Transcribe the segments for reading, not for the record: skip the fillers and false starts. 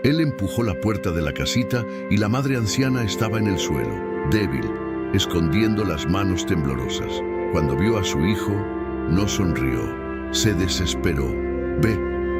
Él empujó la puerta de la casita y la madre anciana estaba en el suelo, débil, escondiendo las manos temblorosas. Cuando vio a su hijo, no sonrió. Se desesperó. «Ve,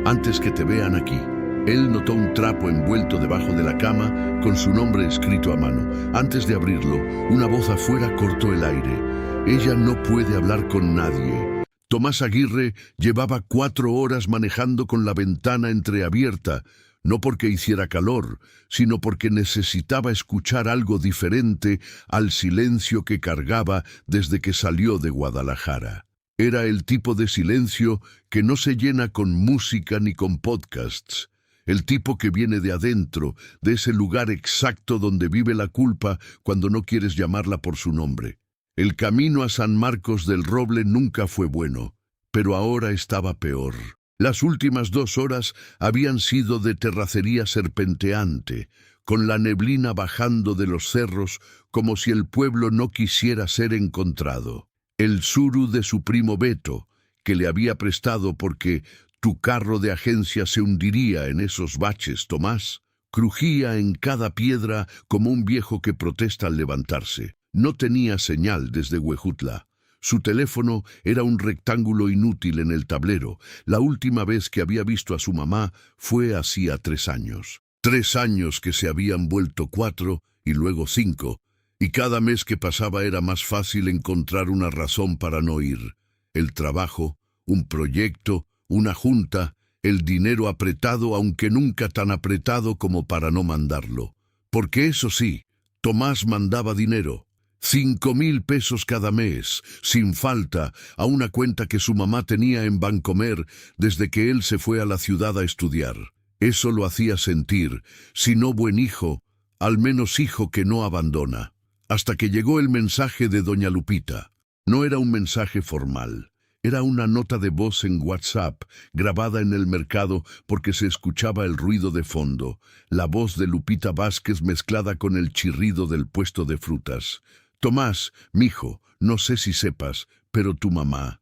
antes que te vean aquí». Él notó un trapo envuelto debajo de la cama con su nombre escrito a mano. Antes de abrirlo, una voz afuera cortó el aire. «Ella no puede hablar con nadie». Tomás Aguirre llevaba 4 horas manejando con la ventana entreabierta, no porque hiciera calor, sino porque necesitaba escuchar algo diferente al silencio que cargaba desde que salió de Guadalajara. Era el tipo de silencio que no se llena con música ni con podcasts. El tipo que viene de adentro, de ese lugar exacto donde vive la culpa cuando no quieres llamarla por su nombre. El camino a San Marcos del Roble nunca fue bueno, pero ahora estaba peor. Las últimas 2 horas habían sido de terracería serpenteante, con la neblina bajando de los cerros como si el pueblo no quisiera ser encontrado. El suru de su primo Beto, que le había prestado porque tu carro de agencia se hundiría en esos baches, Tomás, crujía en cada piedra como un viejo que protesta al levantarse. No tenía señal desde Huejutla. Su teléfono era un rectángulo inútil en el tablero. La última vez que había visto a su mamá fue hacía 3 años. 3 años que se habían vuelto 4 y luego 5, y cada mes que pasaba era más fácil encontrar una razón para no ir. El trabajo, un proyecto, una junta, el dinero apretado, aunque nunca tan apretado como para no mandarlo. Porque eso sí, Tomás mandaba dinero. 5,000 pesos cada mes, sin falta, a una cuenta que su mamá tenía en Bancomer desde que él se fue a la ciudad a estudiar. Eso lo hacía sentir, si no buen hijo, al menos hijo que no abandona. Hasta que llegó el mensaje de doña Lupita. No era un mensaje formal. Era una nota de voz en WhatsApp, grabada en el mercado porque se escuchaba el ruido de fondo, la voz de Lupita Vázquez mezclada con el chirrido del puesto de frutas. Tomás, mijo, no sé si sepas, pero tu mamá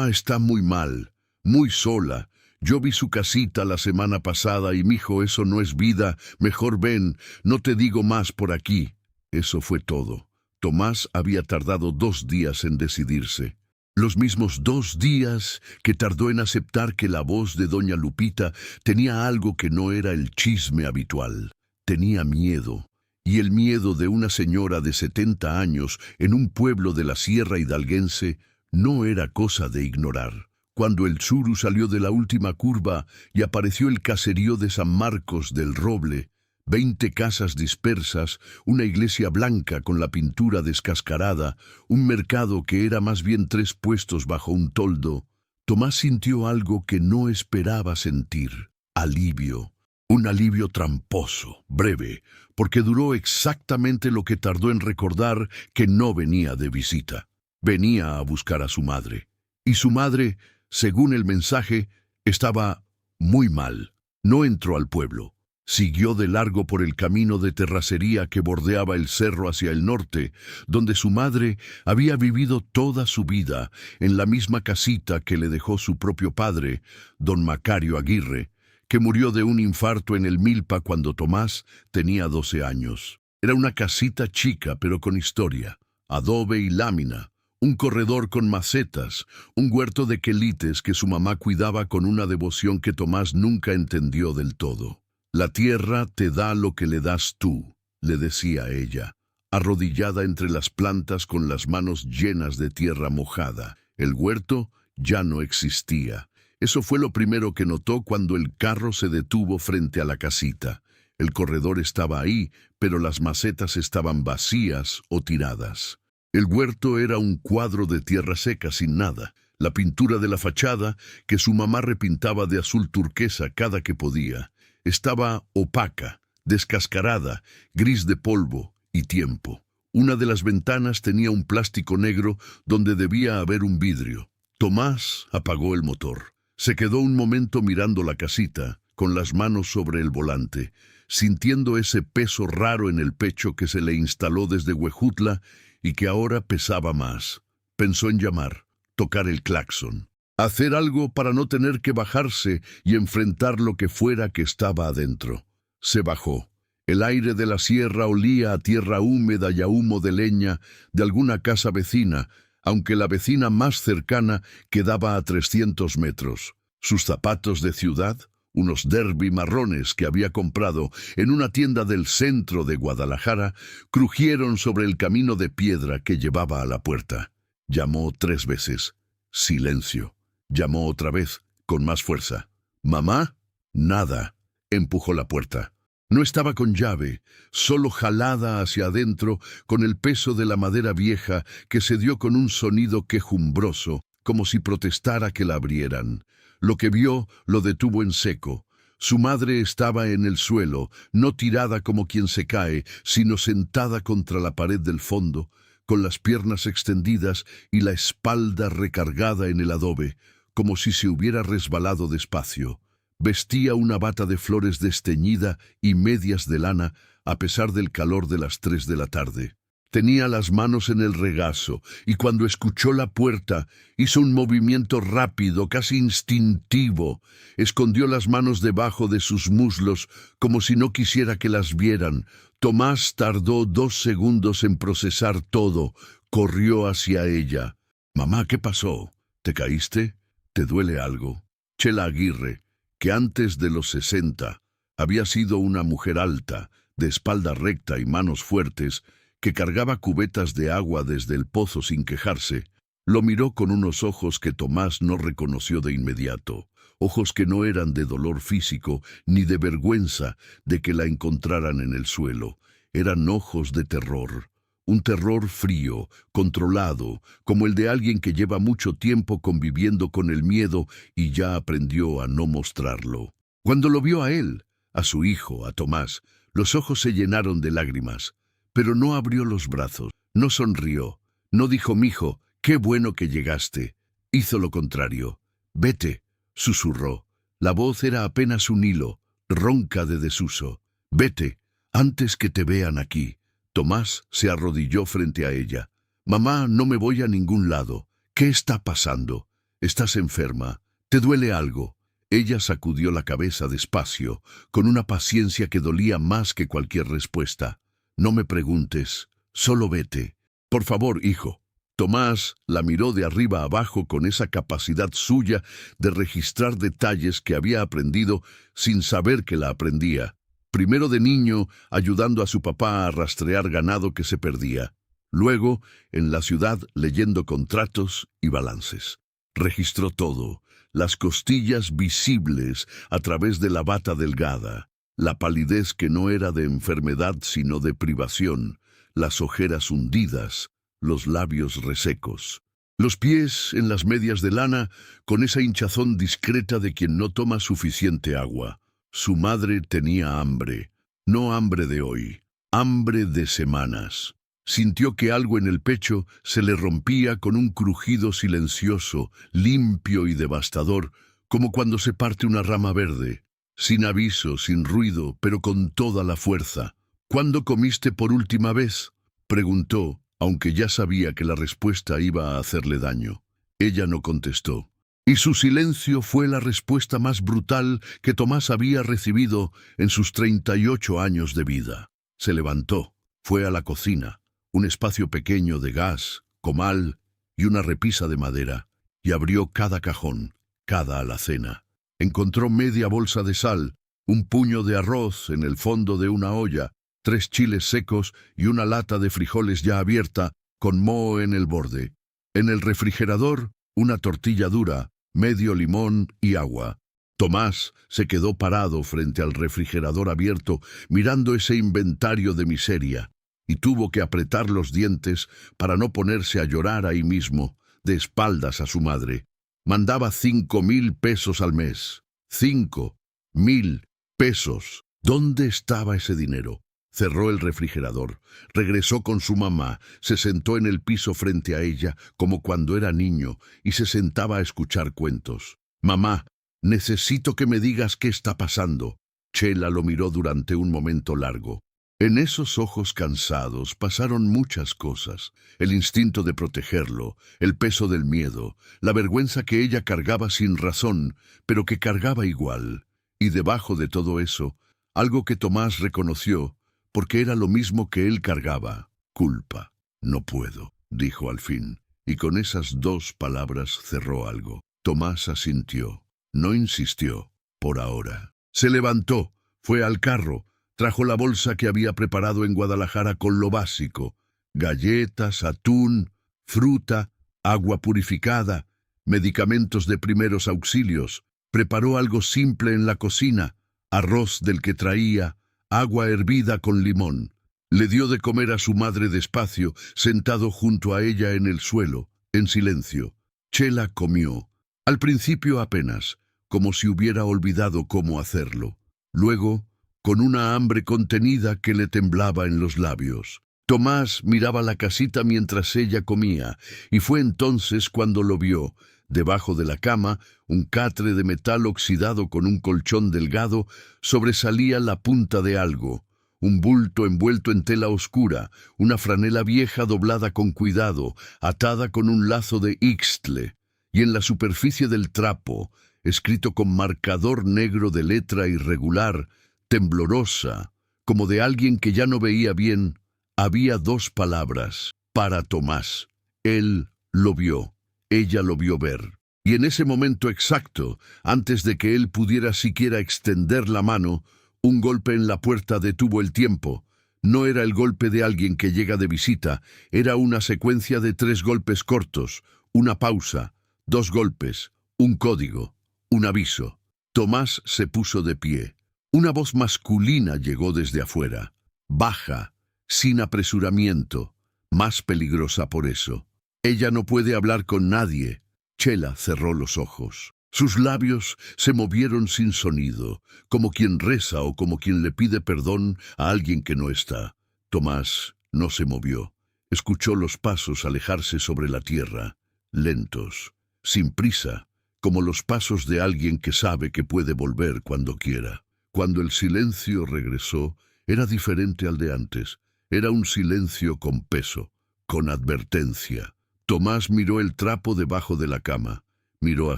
está muy mal, muy sola. Yo vi su casita la semana pasada y mijo, eso no es vida, mejor ven, no te digo más por aquí». Eso fue todo. Tomás había tardado 2 días en decidirse. Los mismos 2 días que tardó en aceptar que la voz de doña Lupita tenía algo que no era el chisme habitual. Tenía miedo. Y el miedo de una señora de 70 años en un pueblo de la Sierra Hidalguense no era cosa de ignorar. Cuando el suru salió de la última curva y apareció el caserío de San Marcos del Roble, 20 casas dispersas, una iglesia blanca con la pintura descascarada, un mercado que era más bien 3 puestos bajo un toldo, Tomás sintió algo que no esperaba sentir: alivio. Un alivio tramposo, breve, porque duró exactamente lo que tardó en recordar que no venía de visita. Venía a buscar a su madre. Y su madre, según el mensaje, estaba muy mal. No entró al pueblo. Siguió de largo por el camino de terracería que bordeaba el cerro hacia el norte, donde su madre había vivido toda su vida, en la misma casita que le dejó su propio padre, don Macario Aguirre, que murió de un infarto en el Milpa cuando Tomás tenía 12 años. Era una casita chica pero con historia, adobe y lámina, un corredor con macetas, un huerto de quelites que su mamá cuidaba con una devoción que Tomás nunca entendió del todo. «La tierra te da lo que le das tú», le decía ella, arrodillada entre las plantas con las manos llenas de tierra mojada. El huerto ya no existía. Eso fue lo primero que notó cuando el carro se detuvo frente a la casita. El corredor estaba ahí, pero las macetas estaban vacías o tiradas. El huerto era un cuadro de tierra seca sin nada. La pintura de la fachada, que su mamá repintaba de azul turquesa cada que podía, estaba opaca, descascarada, gris de polvo y tiempo. Una de las ventanas tenía un plástico negro donde debía haber un vidrio. Tomás apagó el motor. Se quedó un momento mirando la casita, con las manos sobre el volante, sintiendo ese peso raro en el pecho que se le instaló desde Huejutla y que ahora pesaba más. Pensó en llamar, tocar el claxon, hacer algo para no tener que bajarse y enfrentar lo que fuera que estaba adentro. Se bajó. El aire de la sierra olía a tierra húmeda y a humo de leña de alguna casa vecina, aunque la vecina más cercana quedaba a 300 metros. Sus zapatos de ciudad, unos derby marrones que había comprado en una tienda del centro de Guadalajara, crujieron sobre el camino de piedra que llevaba a la puerta. Llamó 3 veces. Silencio. Llamó otra vez, con más fuerza. «¿Mamá?» Nada. Empujó la puerta. No estaba con llave, solo jalada hacia adentro con el peso de la madera vieja que se dio con un sonido quejumbroso, como si protestara que la abrieran. Lo que vio lo detuvo en seco. Su madre estaba en el suelo, no tirada como quien se cae, sino sentada contra la pared del fondo, con las piernas extendidas y la espalda recargada en el adobe, como si se hubiera resbalado despacio. Vestía una bata de flores desteñida y medias de lana, a pesar del calor de las 3 de la tarde. Tenía las manos en el regazo, y cuando escuchó la puerta, hizo un movimiento rápido, casi instintivo. Escondió las manos debajo de sus muslos, como si no quisiera que las vieran. Tomás tardó 2 segundos en procesar todo. Corrió hacia ella. «Mamá, ¿qué pasó? ¿Te caíste? ¿Te duele algo?» Chela Aguirre, que antes de los 60 había sido una mujer alta, de espalda recta y manos fuertes, que cargaba cubetas de agua desde el pozo sin quejarse, lo miró con unos ojos que Tomás no reconoció de inmediato, ojos que no eran de dolor físico ni de vergüenza de que la encontraran en el suelo, eran ojos de terror. Un terror frío, controlado, como el de alguien que lleva mucho tiempo conviviendo con el miedo y ya aprendió a no mostrarlo. Cuando lo vio a él, a su hijo, a Tomás, los ojos se llenaron de lágrimas, pero no abrió los brazos, no sonrió, no dijo «Mijo, qué bueno que llegaste». Hizo lo contrario. «Vete», susurró. La voz era apenas un hilo, ronca de desuso. «Vete, antes que te vean aquí». Tomás se arrodilló frente a ella. «Mamá, no me voy a ningún lado. ¿Qué está pasando? ¿Estás enferma? ¿Te duele algo?» Ella sacudió la cabeza despacio, con una paciencia que dolía más que cualquier respuesta. «No me preguntes, solo vete. Por favor, hijo». Tomás la miró de arriba abajo con esa capacidad suya de registrar detalles que había aprendido sin saber que la aprendía. Primero de niño, ayudando a su papá a rastrear ganado que se perdía. Luego, en la ciudad, leyendo contratos y balances. Registró todo, las costillas visibles a través de la bata delgada, la palidez que no era de enfermedad sino de privación, las ojeras hundidas, los labios resecos. Los pies en las medias de lana, con esa hinchazón discreta de quien no toma suficiente agua. Su madre tenía hambre, no hambre de hoy, hambre de semanas. Sintió que algo en el pecho se le rompía con un crujido silencioso, limpio y devastador, como cuando se parte una rama verde, sin aviso, sin ruido, pero con toda la fuerza. «¿Cuándo comiste por última vez?», preguntó, aunque ya sabía que la respuesta iba a hacerle daño. Ella no contestó. Y su silencio fue la respuesta más brutal que Tomás había recibido en sus 38 años de vida. Se levantó, fue a la cocina, un espacio pequeño de gas, comal y una repisa de madera, y abrió cada cajón, cada alacena. Encontró media bolsa de sal, un puño de arroz en el fondo de una olla, 3 chiles secos y una lata de frijoles ya abierta, con moho en el borde. En el refrigerador, una tortilla dura, medio limón y agua. Tomás se quedó parado frente al refrigerador abierto, mirando ese inventario de miseria, y tuvo que apretar los dientes para no ponerse a llorar ahí mismo, de espaldas a su madre. Mandaba 5,000 pesos al mes. 5,000 pesos. ¿Dónde estaba ese dinero? Cerró el refrigerador, regresó con su mamá, se sentó en el piso frente a ella, como cuando era niño, y se sentaba a escuchar cuentos. «Mamá, necesito que me digas qué está pasando». Chela lo miró durante un momento largo. En esos ojos cansados pasaron muchas cosas. El instinto de protegerlo, el peso del miedo, la vergüenza que ella cargaba sin razón, pero que cargaba igual. Y debajo de todo eso, algo que Tomás reconoció, porque era lo mismo que él cargaba: culpa. No puedo, dijo al fin, y con esas dos palabras cerró algo. Tomás asintió. No insistió, por ahora. Se levantó, fue al carro, trajo la bolsa que había preparado en Guadalajara con lo básico: galletas, atún, fruta, agua purificada, medicamentos de primeros auxilios. Preparó algo simple en la cocina: arroz del que traía, agua hervida con limón. Le dio de comer a su madre despacio, sentado junto a ella en el suelo, en silencio. Chela comió. Al principio apenas, como si hubiera olvidado cómo hacerlo. Luego, con una hambre contenida que le temblaba en los labios. Tomás miraba la casita mientras ella comía, y fue entonces cuando lo vio. Debajo de la cama, un catre de metal oxidado con un colchón delgado, sobresalía la punta de algo. Un bulto envuelto en tela oscura, una franela vieja doblada con cuidado, atada con un lazo de ixtle, y en la superficie del trapo, escrito con marcador negro de letra irregular, temblorosa, como de alguien que ya no veía bien, había dos palabras: para Tomás. Él lo vio, ella lo vio ver. Y en ese momento exacto, antes de que él pudiera siquiera extender la mano, un golpe en la puerta detuvo el tiempo. No era el golpe de alguien que llega de visita, era una secuencia de 3 golpes cortos, una pausa, 2 golpes, un código, un aviso. Tomás se puso de pie. Una voz masculina llegó desde afuera, baja, sin apresuramiento, más peligrosa por eso. Ella no puede hablar con nadie. Chela cerró los ojos. Sus labios se movieron sin sonido, como quien reza o como quien le pide perdón a alguien que no está. Tomás no se movió. Escuchó los pasos alejarse sobre la tierra, lentos, sin prisa, como los pasos de alguien que sabe que puede volver cuando quiera. Cuando el silencio regresó, era diferente al de antes. Era un silencio con peso, con advertencia. Tomás miró el trapo debajo de la cama, miró a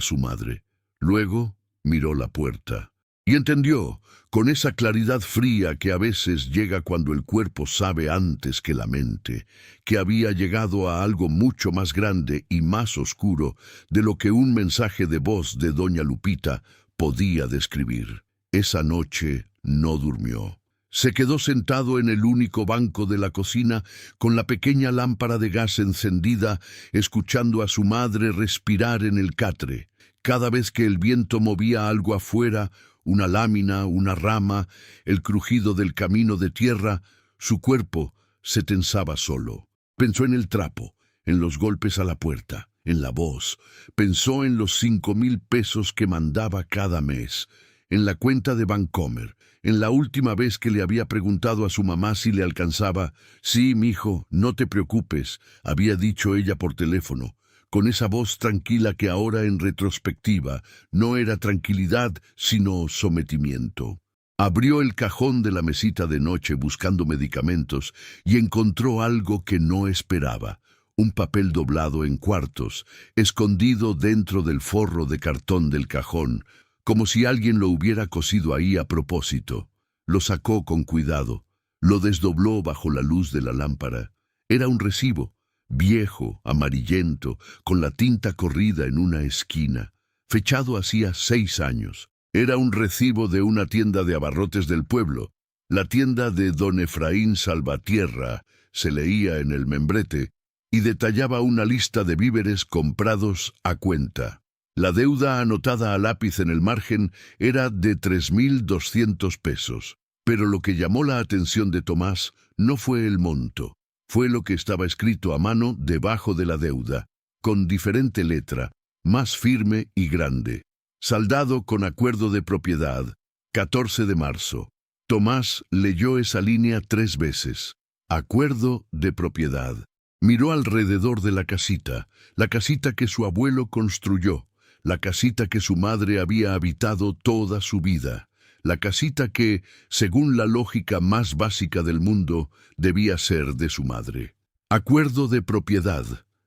su madre. Luego miró la puerta y entendió, con esa claridad fría que a veces llega cuando el cuerpo sabe antes que la mente, que había llegado a algo mucho más grande y más oscuro de lo que un mensaje de voz de doña Lupita podía describir. Esa noche no durmió. Se quedó sentado en el único banco de la cocina con la pequeña lámpara de gas encendida, escuchando a su madre respirar en el catre. Cada vez que el viento movía algo afuera, una lámina, una rama, el crujido del camino de tierra, su cuerpo se tensaba solo. Pensó en el trapo, en los golpes a la puerta, en la voz. Pensó en los 5,000 pesos que mandaba cada mes, en la cuenta de Vancomer, en la última vez que le había preguntado a su mamá si le alcanzaba. «Sí, mijo, no te preocupes», había dicho ella por teléfono, con esa voz tranquila que ahora en retrospectiva no era tranquilidad sino sometimiento. Abrió el cajón de la mesita de noche buscando medicamentos y encontró algo que no esperaba: un papel doblado en cuartos, escondido dentro del forro de cartón del cajón, como si alguien lo hubiera cosido ahí a propósito. Lo sacó con cuidado, lo desdobló bajo la luz de la lámpara. Era un recibo, viejo, amarillento, con la tinta corrida en una esquina, fechado hacía 6 años. Era un recibo de una tienda de abarrotes del pueblo, la tienda de don Efraín Salvatierra, se leía en el membrete, y detallaba una lista de víveres comprados a cuenta. La deuda anotada a lápiz en el margen era de 3,200 pesos, pero lo que llamó la atención de Tomás no fue el monto. Fue lo que estaba escrito a mano debajo de la deuda, con diferente letra, más firme y grande. Saldado con acuerdo de propiedad, 14 de marzo. Tomás leyó esa línea 3 veces. Acuerdo de propiedad. Miró alrededor de la casita que su abuelo construyó, la casita que su madre había habitado toda su vida. La casita que, según la lógica más básica del mundo, debía ser de su madre. Acuerdo de propiedad,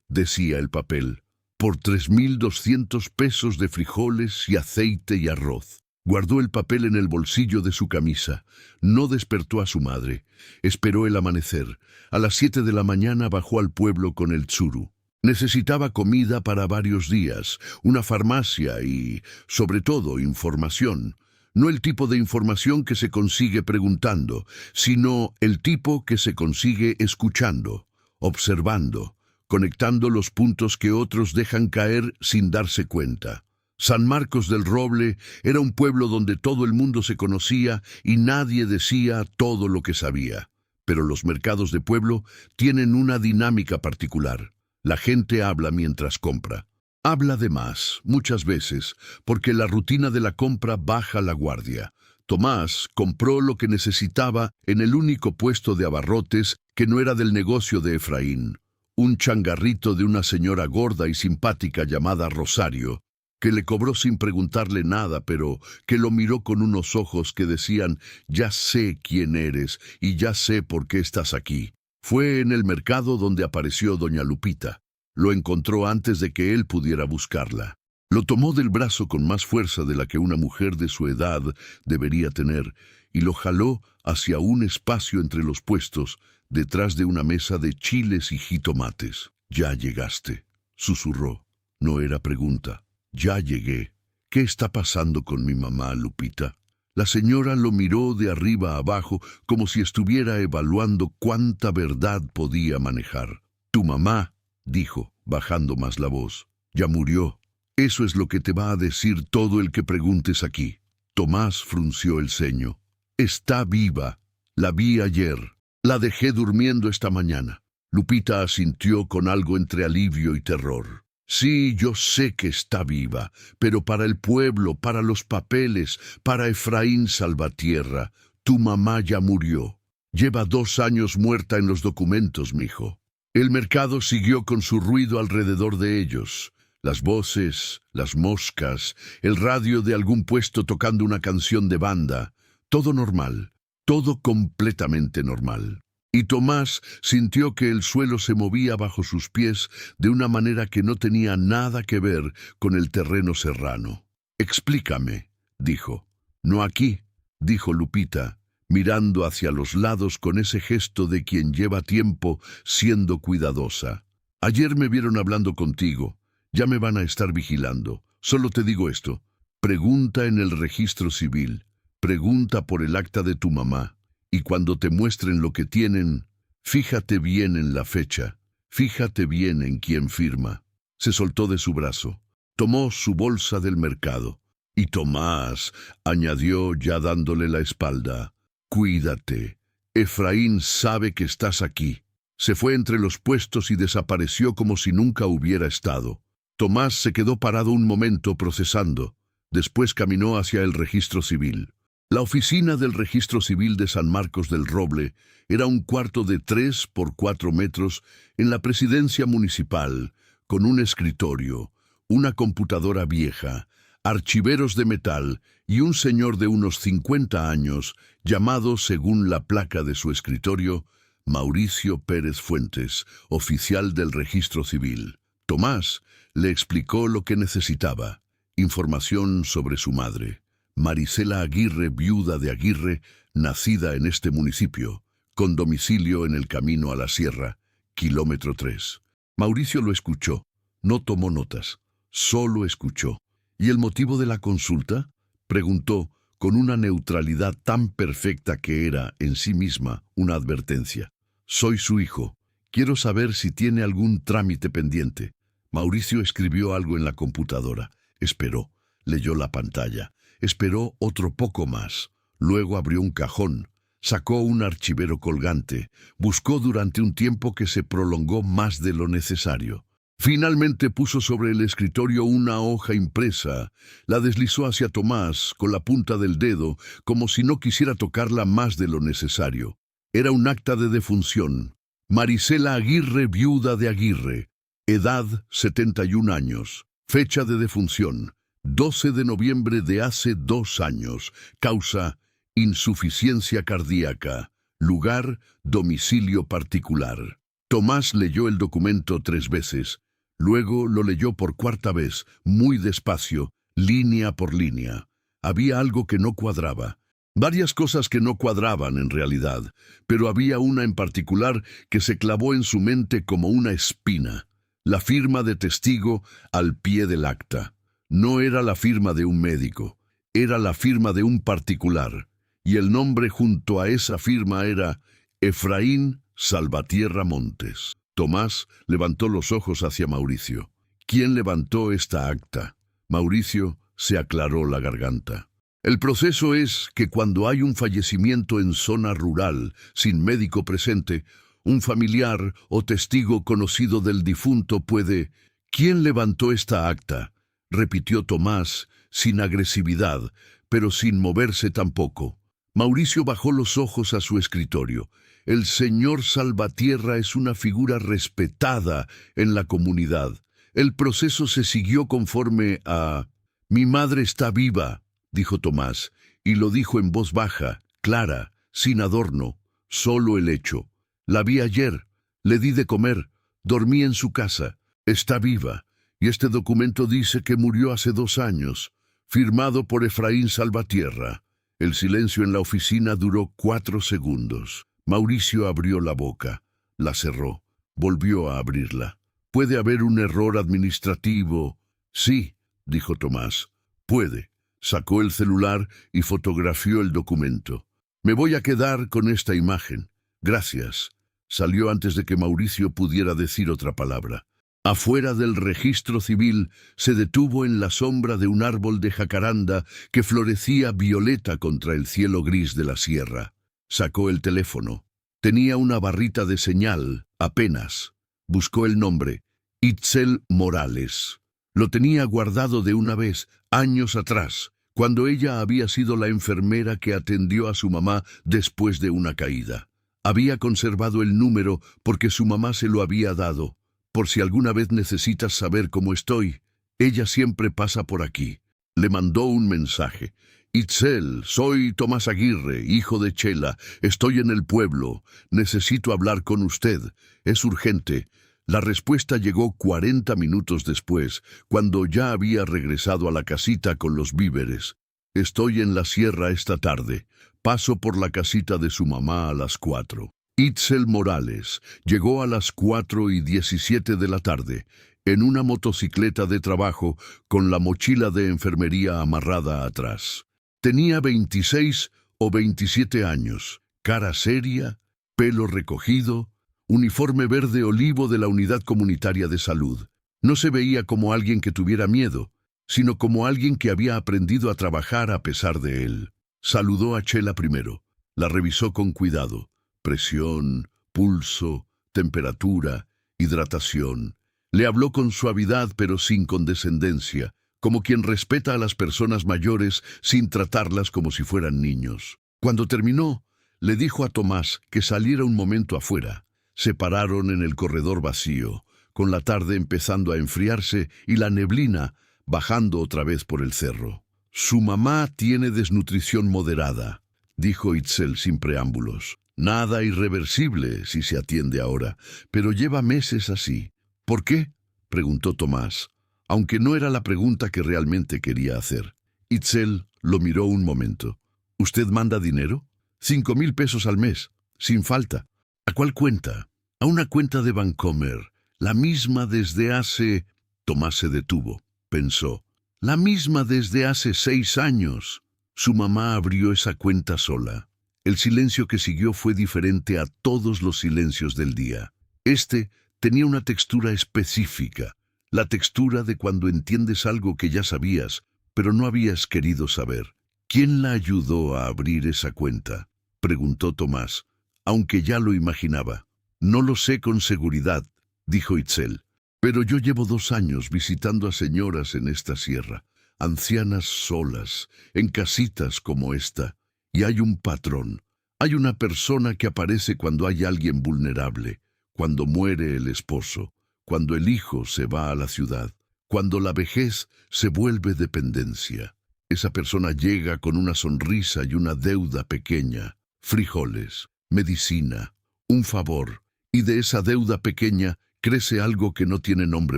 decía el papel, por 3,200 pesos de frijoles y aceite y arroz. Guardó el papel en el bolsillo de su camisa. No despertó a su madre. Esperó el amanecer. A las 7 de la mañana bajó al pueblo con el tsuru. Necesitaba comida para varios días, una farmacia y, sobre todo, información. No el tipo de información que se consigue preguntando, sino el tipo que se consigue escuchando, observando, conectando los puntos que otros dejan caer sin darse cuenta. San Marcos del Roble era un pueblo donde todo el mundo se conocía y nadie decía todo lo que sabía. Pero los mercados de pueblo tienen una dinámica particular. La gente habla mientras compra. Habla de más, muchas veces, porque la rutina de la compra baja la guardia. Tomás compró lo que necesitaba en el único puesto de abarrotes que no era del negocio de Efraín. Un changarrito de una señora gorda y simpática llamada Rosario, que le cobró sin preguntarle nada, pero que lo miró con unos ojos que decían: «Ya sé quién eres y ya sé por qué estás aquí». Fue en el mercado donde apareció doña Lupita. Lo encontró antes de que él pudiera buscarla. Lo tomó del brazo con más fuerza de la que una mujer de su edad debería tener y lo jaló hacia un espacio entre los puestos, detrás de una mesa de chiles y jitomates. «Ya llegaste», susurró. No era pregunta. «Ya llegué. ¿Qué está pasando con mi mamá, Lupita?» La señora lo miró de arriba a abajo como si estuviera evaluando cuánta verdad podía manejar. «Tu mamá», dijo, bajando más la voz, «ya murió. Eso es lo que te va a decir todo el que preguntes aquí». Tomás frunció el ceño. «Está viva. La vi ayer. La dejé durmiendo esta mañana». Lupita asintió con algo entre alivio y terror. «Sí, yo sé que está viva, pero para el pueblo, para los papeles, para Efraín Salvatierra, tu mamá ya murió. Lleva 2 años muerta en los documentos, mijo». El mercado siguió con su ruido alrededor de ellos. Las voces, las moscas, el radio de algún puesto tocando una canción de banda. Todo normal, todo completamente normal. Y Tomás sintió que el suelo se movía bajo sus pies de una manera que no tenía nada que ver con el terreno serrano. «Explícame», dijo. «No aquí», dijo Lupita, mirando hacia los lados con ese gesto de quien lleva tiempo siendo cuidadosa. «Ayer me vieron hablando contigo. Ya me van a estar vigilando. Solo te digo esto. Pregunta en el registro civil. Pregunta por el acta de tu mamá. Y cuando te muestren lo que tienen, fíjate bien en la fecha. Fíjate bien en quién firma». Se soltó de su brazo. Tomó su bolsa del mercado. «Y Tomás», añadió ya dándole la espalda, «cuídate. Efraín sabe que estás aquí». Se fue entre los puestos y desapareció como si nunca hubiera estado. Tomás se quedó parado un momento procesando. Después caminó hacia el registro civil. La oficina del registro civil de San Marcos del Roble era un cuarto de 3 por 4 metros en la presidencia municipal, con un escritorio, una computadora vieja, archiveros de metal y un señor de unos 50 años, llamado, según la placa de su escritorio, Mauricio Pérez Fuentes, oficial del registro civil. Tomás le explicó lo que necesitaba: información sobre su madre, Marisela Aguirre, viuda de Aguirre, nacida en este municipio, con domicilio en el camino a la sierra, kilómetro 3. Mauricio lo escuchó, no tomó notas, solo escuchó. «¿Y el motivo de la consulta?», preguntó, con una neutralidad tan perfecta que era, en sí misma, una advertencia. «Soy su hijo. Quiero saber si tiene algún trámite pendiente». Mauricio escribió algo en la computadora. Esperó. Leyó la pantalla. Esperó otro poco más. Luego abrió un cajón. Sacó un archivero colgante. Buscó durante un tiempo que se prolongó más de lo necesario. Finalmente puso sobre el escritorio una hoja impresa. La deslizó hacia Tomás con la punta del dedo, como si no quisiera tocarla más de lo necesario. Era un acta de defunción. Marisela Aguirre, viuda de Aguirre. Edad, 71 años. Fecha de defunción, 12 de noviembre de hace 2 años. Causa, insuficiencia cardíaca. Lugar, domicilio particular. Tomás leyó el documento 3 veces. Luego lo leyó por 4ª vez, muy despacio, línea por línea. Había algo que no cuadraba. Varias cosas que no cuadraban en realidad, pero había una en particular que se clavó en su mente como una espina. La firma de testigo al pie del acta. No era la firma de un médico, era la firma de un particular, y el nombre junto a esa firma era Efraín Salvatierra Montes. Tomás levantó los ojos hacia Mauricio. ¿Quién levantó esta acta? Mauricio se aclaró la garganta. El proceso es que cuando hay un fallecimiento en zona rural, sin médico presente, un familiar o testigo conocido del difunto puede... ¿Quién levantó esta acta?, repitió Tomás, sin agresividad, pero sin moverse tampoco. Mauricio bajó los ojos a su escritorio. El señor Salvatierra es una figura respetada en la comunidad. El proceso se siguió conforme a... Mi madre está viva, dijo Tomás, y lo dijo en voz baja, clara, sin adorno, solo el hecho. La vi ayer, le di de comer, dormí en su casa, está viva, y este documento dice que murió hace 2 años, firmado por Efraín Salvatierra. El silencio en la oficina duró 4 segundos. Mauricio abrió la boca, la cerró, volvió a abrirla. ¿Puede haber un error administrativo? Sí, dijo Tomás, puede. Sacó el celular y fotografió el documento. Me voy a quedar con esta imagen. Gracias. Salió antes de que Mauricio pudiera decir otra palabra. Afuera del registro civil se detuvo en la sombra de un árbol de jacaranda que florecía violeta contra el cielo gris de la sierra. Sacó el teléfono. Tenía una barrita de señal, apenas. Buscó el nombre, Itzel Morales. Lo tenía guardado de una vez, años atrás, cuando ella había sido la enfermera que atendió a su mamá después de una caída. Había conservado el número porque su mamá se lo había dado. Por si alguna vez necesitas saber cómo estoy, ella siempre pasa por aquí. Le mandó un mensaje. Itzel, soy Tomás Aguirre, hijo de Chela. Estoy en el pueblo. Necesito hablar con usted. Es urgente. La respuesta llegó 40 minutos después, cuando ya había regresado a la casita con los víveres. Estoy en la sierra esta tarde. Paso por la casita de su mamá a las 4. Itzel Morales llegó a las 4:17 de la tarde, en una motocicleta de trabajo con la mochila de enfermería amarrada atrás. Tenía 26 o 27 años, cara seria, pelo recogido, uniforme verde olivo de la Unidad Comunitaria de Salud. No se veía como alguien que tuviera miedo, sino como alguien que había aprendido a trabajar a pesar de él. Saludó a Chela primero, la revisó con cuidado. Presión, pulso, temperatura, hidratación. Le habló con suavidad pero sin condescendencia, como quien respeta a las personas mayores sin tratarlas como si fueran niños. Cuando terminó, le dijo a Tomás que saliera un momento afuera. Se pararon en el corredor vacío, con la tarde empezando a enfriarse y la neblina bajando otra vez por el cerro. Su mamá tiene desnutrición moderada, dijo Itzel sin preámbulos. Nada irreversible si se atiende ahora, pero lleva meses así. ¿Por qué?, preguntó Tomás, aunque no era la pregunta que realmente quería hacer. Itzel lo miró un momento. ¿Usted manda dinero? 5,000 pesos al mes, sin falta. ¿A cuál cuenta? A una cuenta de Bancomer, la misma desde hace... Tomás se detuvo, pensó. La misma desde hace 6 años. Su mamá abrió esa cuenta sola. El silencio que siguió fue diferente a todos los silencios del día. Este tenía una textura específica, la textura de cuando entiendes algo que ya sabías, pero no habías querido saber. ¿Quién la ayudó a abrir esa cuenta?, preguntó Tomás, aunque ya lo imaginaba. No lo sé con seguridad, dijo Itzel, pero yo llevo 2 años visitando a señoras en esta sierra, ancianas solas, en casitas como esta. Y hay un patrón, hay una persona que aparece cuando hay alguien vulnerable, cuando muere el esposo, cuando el hijo se va a la ciudad, cuando la vejez se vuelve dependencia. Esa persona llega con una sonrisa y una deuda pequeña, frijoles, medicina, un favor, y de esa deuda pequeña crece algo que no tiene nombre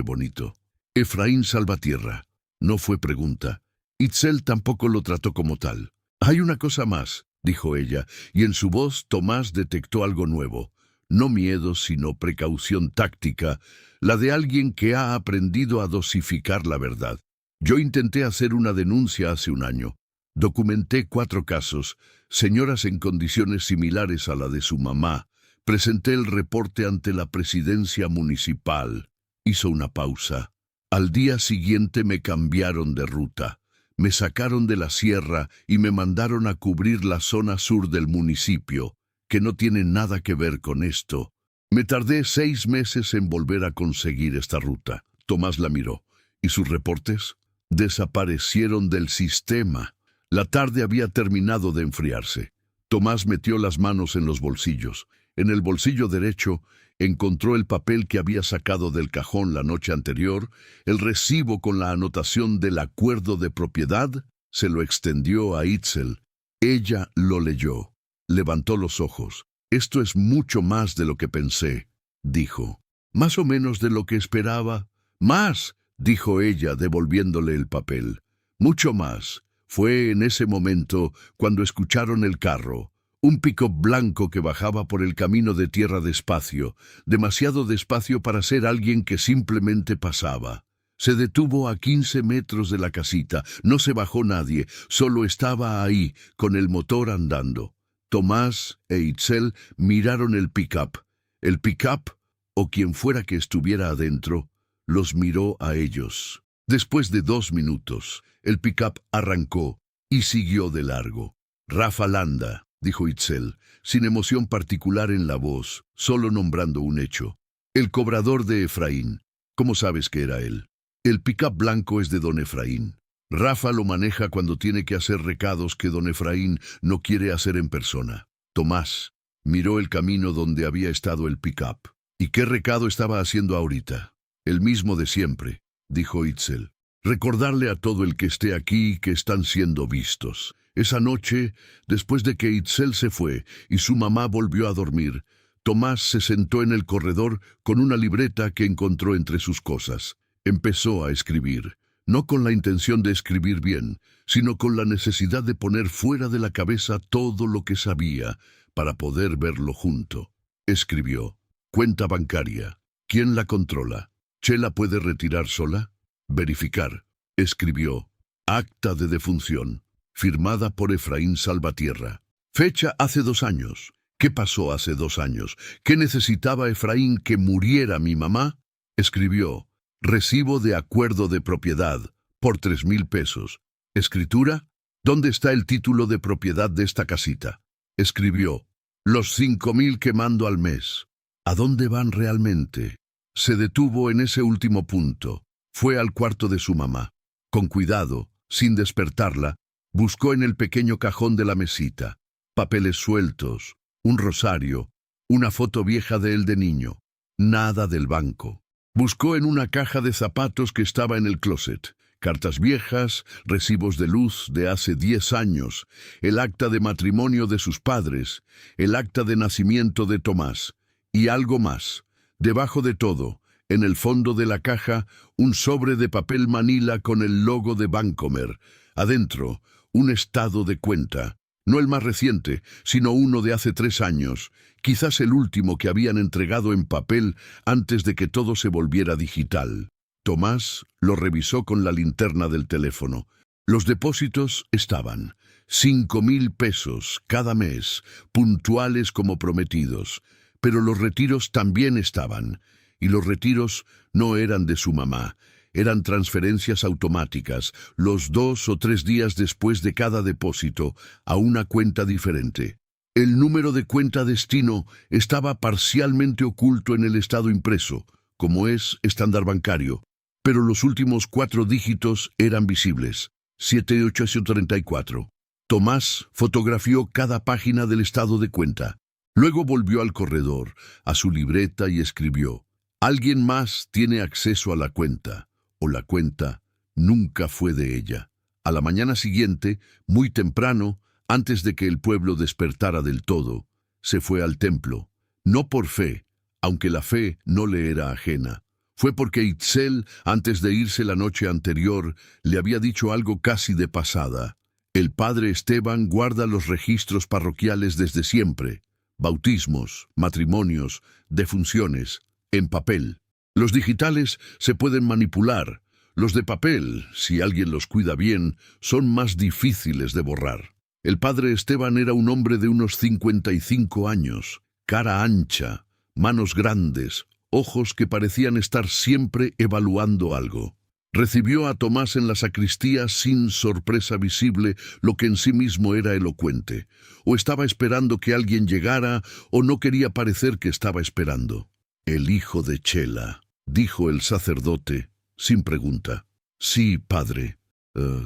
bonito. Efraín Salvatierra. No fue pregunta, Itzel tampoco lo trató como tal. «Hay una cosa más», dijo ella, y en su voz Tomás detectó algo nuevo. No miedo, sino precaución táctica, la de alguien que ha aprendido a dosificar la verdad. Yo intenté hacer una denuncia hace un año. Documenté 4 casos, señoras en condiciones similares a la de su mamá. Presenté el reporte ante la presidencia municipal. Hizo una pausa. Al día siguiente me cambiaron de ruta. Me sacaron de la sierra y me mandaron a cubrir la zona sur del municipio, que no tiene nada que ver con esto. Me tardé 6 meses en volver a conseguir esta ruta. Tomás la miró. ¿Y sus reportes? Desaparecieron del sistema. La tarde había terminado de enfriarse. Tomás metió las manos en los bolsillos. En el bolsillo derecho encontró el papel que había sacado del cajón la noche anterior, el recibo con la anotación del acuerdo de propiedad. Se lo extendió a Itzel. Ella lo leyó. Levantó los ojos. «Esto es mucho más de lo que pensé», dijo. «Más o menos de lo que esperaba». «Más», dijo ella, devolviéndole el papel. «Mucho más». Fue en ese momento cuando escucharon el carro. Un pick-up blanco que bajaba por el camino de tierra despacio, demasiado despacio para ser alguien que simplemente pasaba. Se detuvo a 15 metros de la casita. No se bajó nadie, solo estaba ahí, con el motor andando. Tomás e Itzel miraron el pick-up. El pick-up, o quien fuera que estuviera adentro, los miró a ellos. Después de 2 minutos, el pick-up arrancó y siguió de largo. «Rafa Landa», dijo Itzel, sin emoción particular en la voz, solo nombrando un hecho. «El cobrador de Efraín. ¿Cómo sabes que era él?» «El pick-up blanco es de don Efraín. Rafa lo maneja cuando tiene que hacer recados que don Efraín no quiere hacer en persona». Tomás miró el camino donde había estado el pick-up. «¿Y qué recado estaba haciendo ahorita?» «El mismo de siempre», dijo Itzel. «Recordarle a todo el que esté aquí que están siendo vistos». Esa noche, después de que Itzel se fue y su mamá volvió a dormir, Tomás se sentó en el corredor con una libreta que encontró entre sus cosas. Empezó a escribir, no con la intención de escribir bien, sino con la necesidad de poner fuera de la cabeza todo lo que sabía para poder verlo junto. Escribió: «Cuenta bancaria. ¿Quién la controla? ¿Chela puede retirar sola? Verificar». Escribió: «Acta de defunción. Firmada por Efraín Salvatierra. Fecha hace 2 años. ¿Qué pasó hace 2 años? ¿Qué necesitaba Efraín que muriera mi mamá?» Escribió: «Recibo de acuerdo de propiedad por 3,000 pesos. ¿Escritura? ¿Dónde está el título de propiedad de esta casita?» Escribió: «Los 5,000 que mando al mes». ¿A dónde van realmente? Se detuvo en ese último punto. Fue al cuarto de su mamá. Con cuidado, sin despertarla, buscó en el pequeño cajón de la mesita papeles sueltos, un rosario, una foto vieja de él de niño. Nada del banco. Buscó en una caja de zapatos que estaba en el closet. Cartas viejas, recibos de luz de hace 10 años, el acta de matrimonio de sus padres, el acta de nacimiento de Tomás, y algo más. Debajo de todo, en el fondo de la caja, un sobre de papel manila con el logo de Bancomer. Adentro, un estado de cuenta, no el más reciente, sino uno de hace 3 años, quizás el último que habían entregado en papel antes de que todo se volviera digital. Tomás lo revisó con la linterna del teléfono. Los depósitos estaban: 5,000 pesos cada mes, puntuales como prometidos, pero los retiros también estaban, y los retiros no eran de su mamá. Eran transferencias automáticas, los 2 o 3 días después de cada depósito, a una cuenta diferente. El número de cuenta destino estaba parcialmente oculto en el estado impreso, como es estándar bancario, pero los últimos 4 dígitos eran visibles: 7834. Tomás fotografió cada página del estado de cuenta. Luego volvió al corredor, a su libreta, y escribió: «Alguien más tiene acceso a la cuenta», o la cuenta nunca fue de ella. A la mañana siguiente, muy temprano, antes de que el pueblo despertara del todo, se fue al templo, no por fe, aunque la fe no le era ajena. Fue porque Itzel, antes de irse la noche anterior, le había dicho algo casi de pasada. El padre Esteban guarda los registros parroquiales desde siempre. Bautismos, matrimonios, defunciones, en papel. Los digitales se pueden manipular. Los de papel, si alguien los cuida bien, son más difíciles de borrar. El padre Esteban era un hombre de unos 55 años, cara ancha, manos grandes, ojos que parecían estar siempre evaluando algo. Recibió a Tomás en la sacristía sin sorpresa visible, lo que en sí mismo era elocuente. O estaba esperando que alguien llegara, o no quería parecer que estaba esperando. «El hijo de Chela», dijo el sacerdote, sin pregunta. «Sí, padre».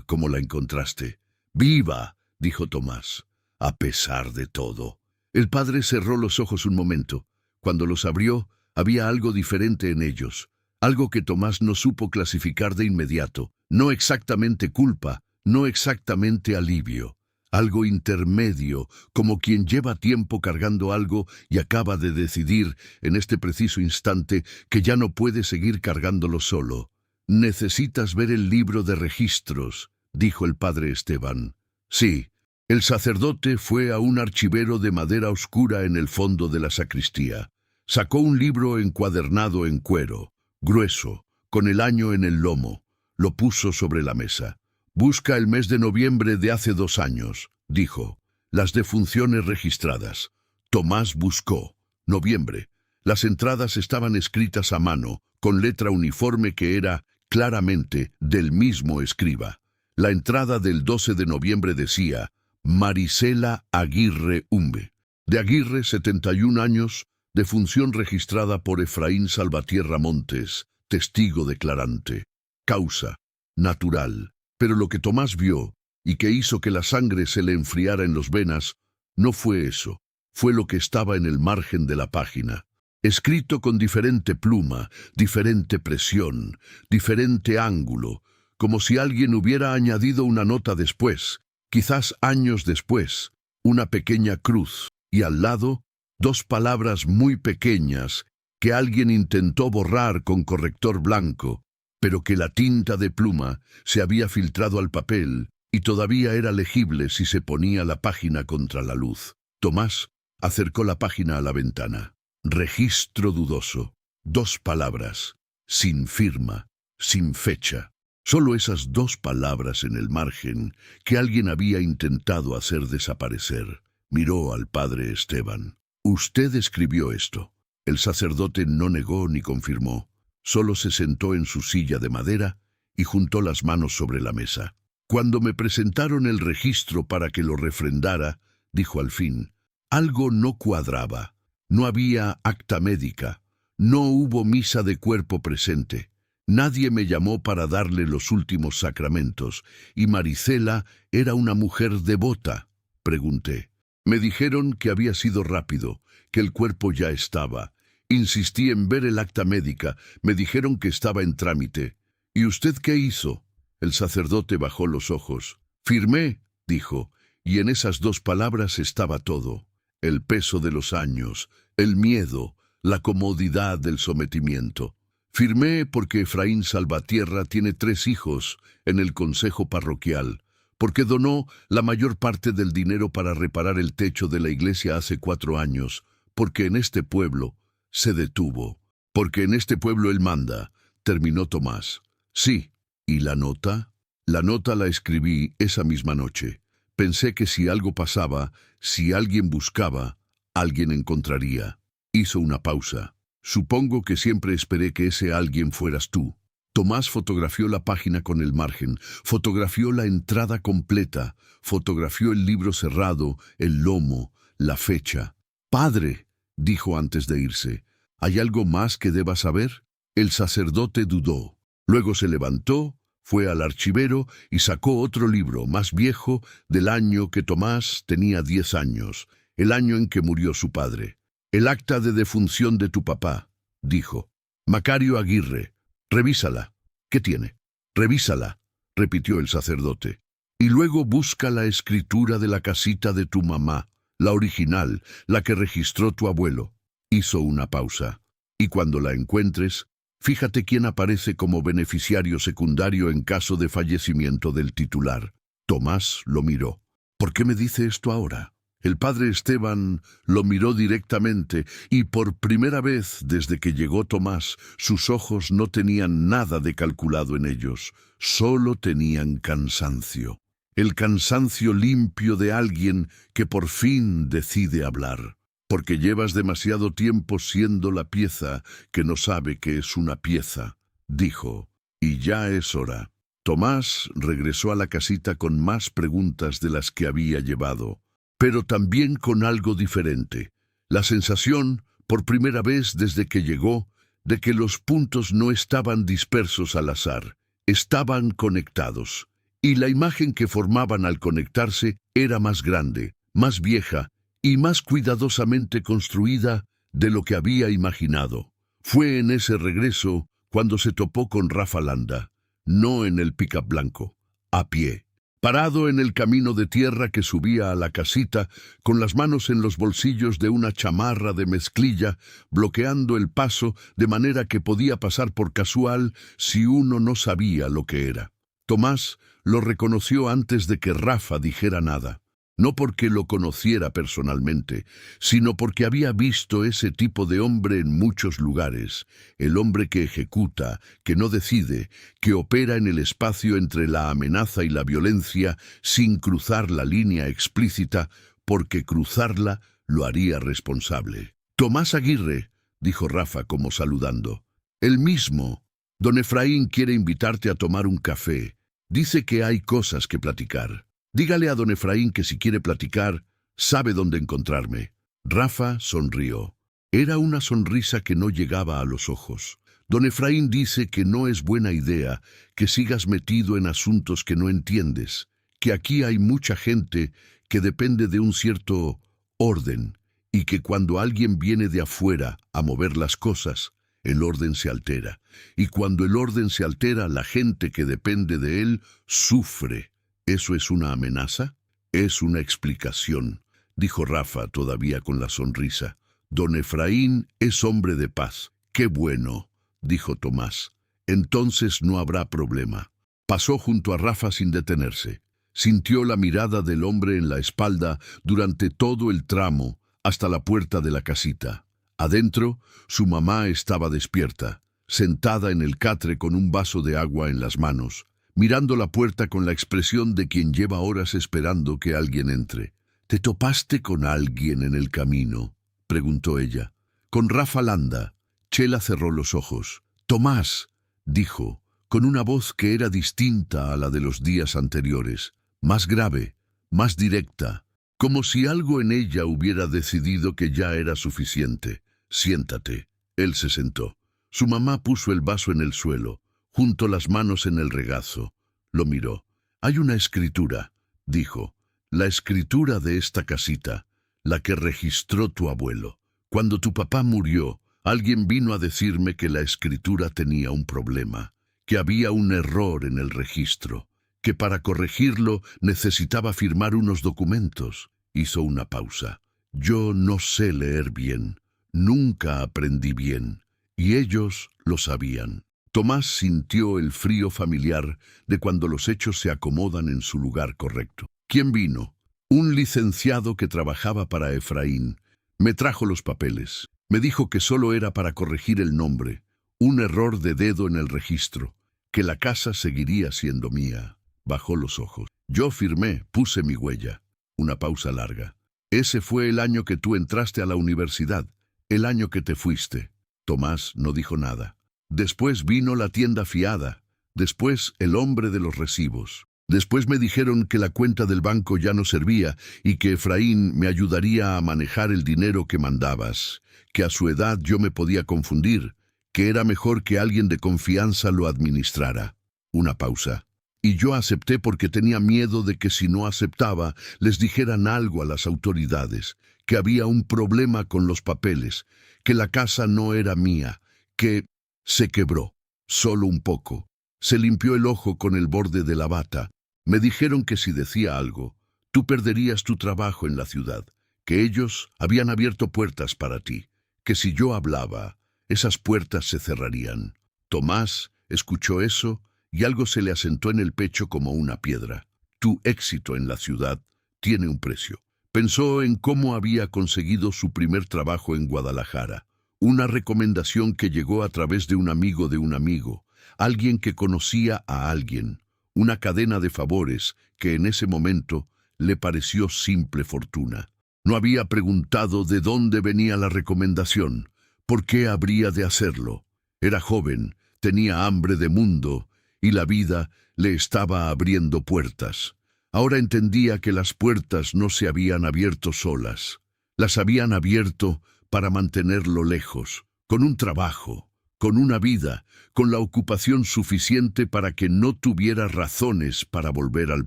«¿Cómo la encontraste?» «Viva», dijo Tomás, «a pesar de todo». El padre cerró los ojos un momento. Cuando los abrió, había algo diferente en ellos. Algo que Tomás no supo clasificar de inmediato. No exactamente culpa, no exactamente alivio. Algo intermedio, como quien lleva tiempo cargando algo y acaba de decidir, en este preciso instante, que ya no puede seguir cargándolo solo. «Necesitas ver el libro de registros», dijo el padre Esteban. Sí, el sacerdote fue a un archivero de madera oscura en el fondo de la sacristía. Sacó un libro encuadernado en cuero, grueso, con el año en el lomo. Lo puso sobre la mesa. «Busca el mes de noviembre de hace 2 años», dijo. «Las defunciones registradas». Tomás buscó. Noviembre. Las entradas estaban escritas a mano, con letra uniforme que era, claramente, del mismo escriba. La entrada del 12 de noviembre decía, Marisela Aguirre Umbe. De Aguirre, 71 años, defunción registrada por Efraín Salvatierra Montes, testigo declarante. Causa, natural. Pero lo que Tomás vio, y que hizo que la sangre se le enfriara en las venas, no fue eso. Fue lo que estaba en el margen de la página. Escrito con diferente pluma, diferente presión, diferente ángulo, como si alguien hubiera añadido una nota después, quizás años después, una pequeña cruz, y al lado, 2 palabras muy pequeñas que alguien intentó borrar con corrector blanco, pero que la tinta de pluma se había filtrado al papel y todavía era legible si se ponía la página contra la luz. Tomás acercó la página a la ventana. Registro dudoso. 2 palabras, sin firma, sin fecha. Solo esas 2 palabras en el margen que alguien había intentado hacer desaparecer. Miró al padre Esteban. «Usted escribió esto». El sacerdote no negó ni confirmó. Solo se sentó en su silla de madera y juntó las manos sobre la mesa. «Cuando me presentaron el registro para que lo refrendara», dijo al fin, «algo no cuadraba. No había acta médica. No hubo misa de cuerpo presente. Nadie me llamó para darle los últimos sacramentos. Y Marisela era una mujer devota». Pregunté. Me dijeron que había sido rápido, que el cuerpo ya estaba. Insistí en ver el acta médica. Me dijeron que estaba en trámite. «¿Y usted qué hizo?» El sacerdote bajó los ojos. «Firmé», dijo, y en esas 2 palabras estaba todo. El peso de los años, el miedo, la comodidad del sometimiento. Firmé porque Efraín Salvatierra tiene 3 hijos en el consejo parroquial, porque donó la mayor parte del dinero para reparar el techo de la iglesia hace 4 años, porque en este pueblo se detuvo, porque en este pueblo él manda, terminó Tomás. Sí, ¿y la nota? La nota la escribí esa misma noche. Pensé que si algo pasaba, si alguien buscaba, alguien encontraría. Hizo una pausa. Supongo que siempre esperé que ese alguien fueras tú. Tomás fotografió la página con el margen, fotografió la entrada completa, fotografió el libro cerrado, el lomo, la fecha. «Padre», dijo antes de irse, «¿hay algo más que deba saber?» El sacerdote dudó. Luego se levantó, fue al archivero y sacó otro libro, más viejo, del año que Tomás tenía 10 años, el año en que murió su padre. «El acta de defunción de tu papá», dijo. «Macario Aguirre. Revísala». «¿Qué tiene?» «Revísala», repitió el sacerdote. «Y luego busca la escritura de la casita de tu mamá, la original, la que registró tu abuelo». Hizo una pausa. «Y cuando la encuentres, Fíjate quién aparece como beneficiario secundario en caso de fallecimiento del titular. Tomás lo miró. ¿Por qué me dice esto ahora? El padre Esteban lo miró directamente y por primera vez desde que llegó Tomás, sus ojos no tenían nada de calculado en ellos, solo tenían cansancio. El cansancio limpio de alguien que por fin decide hablar. Porque llevas demasiado tiempo siendo la pieza que no sabe que es una pieza, dijo, y ya es hora. Tomás regresó a la casita con más preguntas de las que había llevado, pero también con algo diferente. La sensación, por primera vez desde que llegó, de que los puntos no estaban dispersos al azar, estaban conectados, y la imagen que formaban al conectarse era más grande, más vieja, y más cuidadosamente construida de lo que había imaginado. Fue en ese regreso cuando se topó con Rafa Landa, no en el pickup blanco, a pie, parado en el camino de tierra que subía a la casita, con las manos en los bolsillos de una chamarra de mezclilla, bloqueando el paso de manera que podía pasar por casual si uno no sabía lo que era. Tomás lo reconoció antes de que Rafa dijera nada. No porque lo conociera personalmente, sino porque había visto ese tipo de hombre en muchos lugares, el hombre que ejecuta, que no decide, que opera en el espacio entre la amenaza y la violencia sin cruzar la línea explícita, porque cruzarla lo haría responsable. Tomás Aguirre, dijo Rafa como saludando. El mismo. Don Efraín quiere invitarte a tomar un café. Dice que hay cosas que platicar. Dígale a don Efraín que si quiere platicar, sabe dónde encontrarme. Rafa sonrió. Era una sonrisa que no llegaba a los ojos. Don Efraín dice que no es buena idea que sigas metido en asuntos que no entiendes, que aquí hay mucha gente que depende de un cierto orden y que cuando alguien viene de afuera a mover las cosas, el orden se altera. Y cuando el orden se altera, la gente que depende de él sufre. ¿Eso es una amenaza? Es una explicación, dijo Rafa todavía con la sonrisa. Don Efraín es hombre de paz. ¡Qué bueno!, dijo Tomás. Entonces no habrá problema. Pasó junto a Rafa sin detenerse. Sintió la mirada del hombre en la espalda durante todo el tramo hasta la puerta de la casita. Adentro, su mamá estaba despierta, sentada en el catre con un vaso de agua en las manos, mirando la puerta con la expresión de quien lleva horas esperando que alguien entre. ¿Te topaste con alguien en el camino?, preguntó ella. Con Rafa Landa. Chela cerró los ojos. Tomás, dijo, con una voz que era distinta a la de los días anteriores, más grave, más directa, como si algo en ella hubiera decidido que ya era suficiente. Siéntate. Él se sentó. Su mamá puso el vaso en el suelo, juntó las manos en el regazo. Lo miró. Hay una escritura, dijo, la escritura de esta casita, la que registró tu abuelo. Cuando tu papá murió, alguien vino a decirme que la escritura tenía un problema, que había un error en el registro, que para corregirlo necesitaba firmar unos documentos. Hizo una pausa. Yo no sé leer bien, nunca aprendí bien, y ellos lo sabían. Tomás sintió el frío familiar de cuando los hechos se acomodan en su lugar correcto. ¿Quién vino? Un licenciado que trabajaba para Efraín. Me trajo los papeles. Me dijo que solo era para corregir el nombre, un error de dedo en el registro, que la casa seguiría siendo mía. Bajó los ojos. Yo firmé, puse mi huella. Una pausa larga. Ese fue el año que tú entraste a la universidad, el año que te fuiste. Tomás no dijo nada. Después vino la tienda fiada, después el hombre de los recibos. Después me dijeron que la cuenta del banco ya no servía y que Efraín me ayudaría a manejar el dinero que mandabas, que a su edad yo me podía confundir, que era mejor que alguien de confianza lo administrara. Una pausa. Y yo acepté porque tenía miedo de que si no aceptaba les dijeran algo a las autoridades, que había un problema con los papeles, que la casa no era mía, que... Se quebró, solo un poco. Se limpió el ojo con el borde de la bata. Me dijeron que si decía algo, tú perderías tu trabajo en la ciudad, que ellos habían abierto puertas para ti, que si yo hablaba, esas puertas se cerrarían. Tomás escuchó eso y algo se le asentó en el pecho como una piedra. Tu éxito en la ciudad tiene un precio. Pensó en cómo había conseguido su primer trabajo en Guadalajara. Una recomendación que llegó a través de un amigo, alguien que conocía a alguien. Una cadena de favores que en ese momento le pareció simple fortuna. No había preguntado de dónde venía la recomendación, por qué habría de hacerlo. Era joven, tenía hambre de mundo y la vida le estaba abriendo puertas. Ahora entendía que las puertas no se habían abierto solas. Las habían abierto para mantenerlo lejos, con un trabajo, con una vida, con la ocupación suficiente para que no tuviera razones para volver al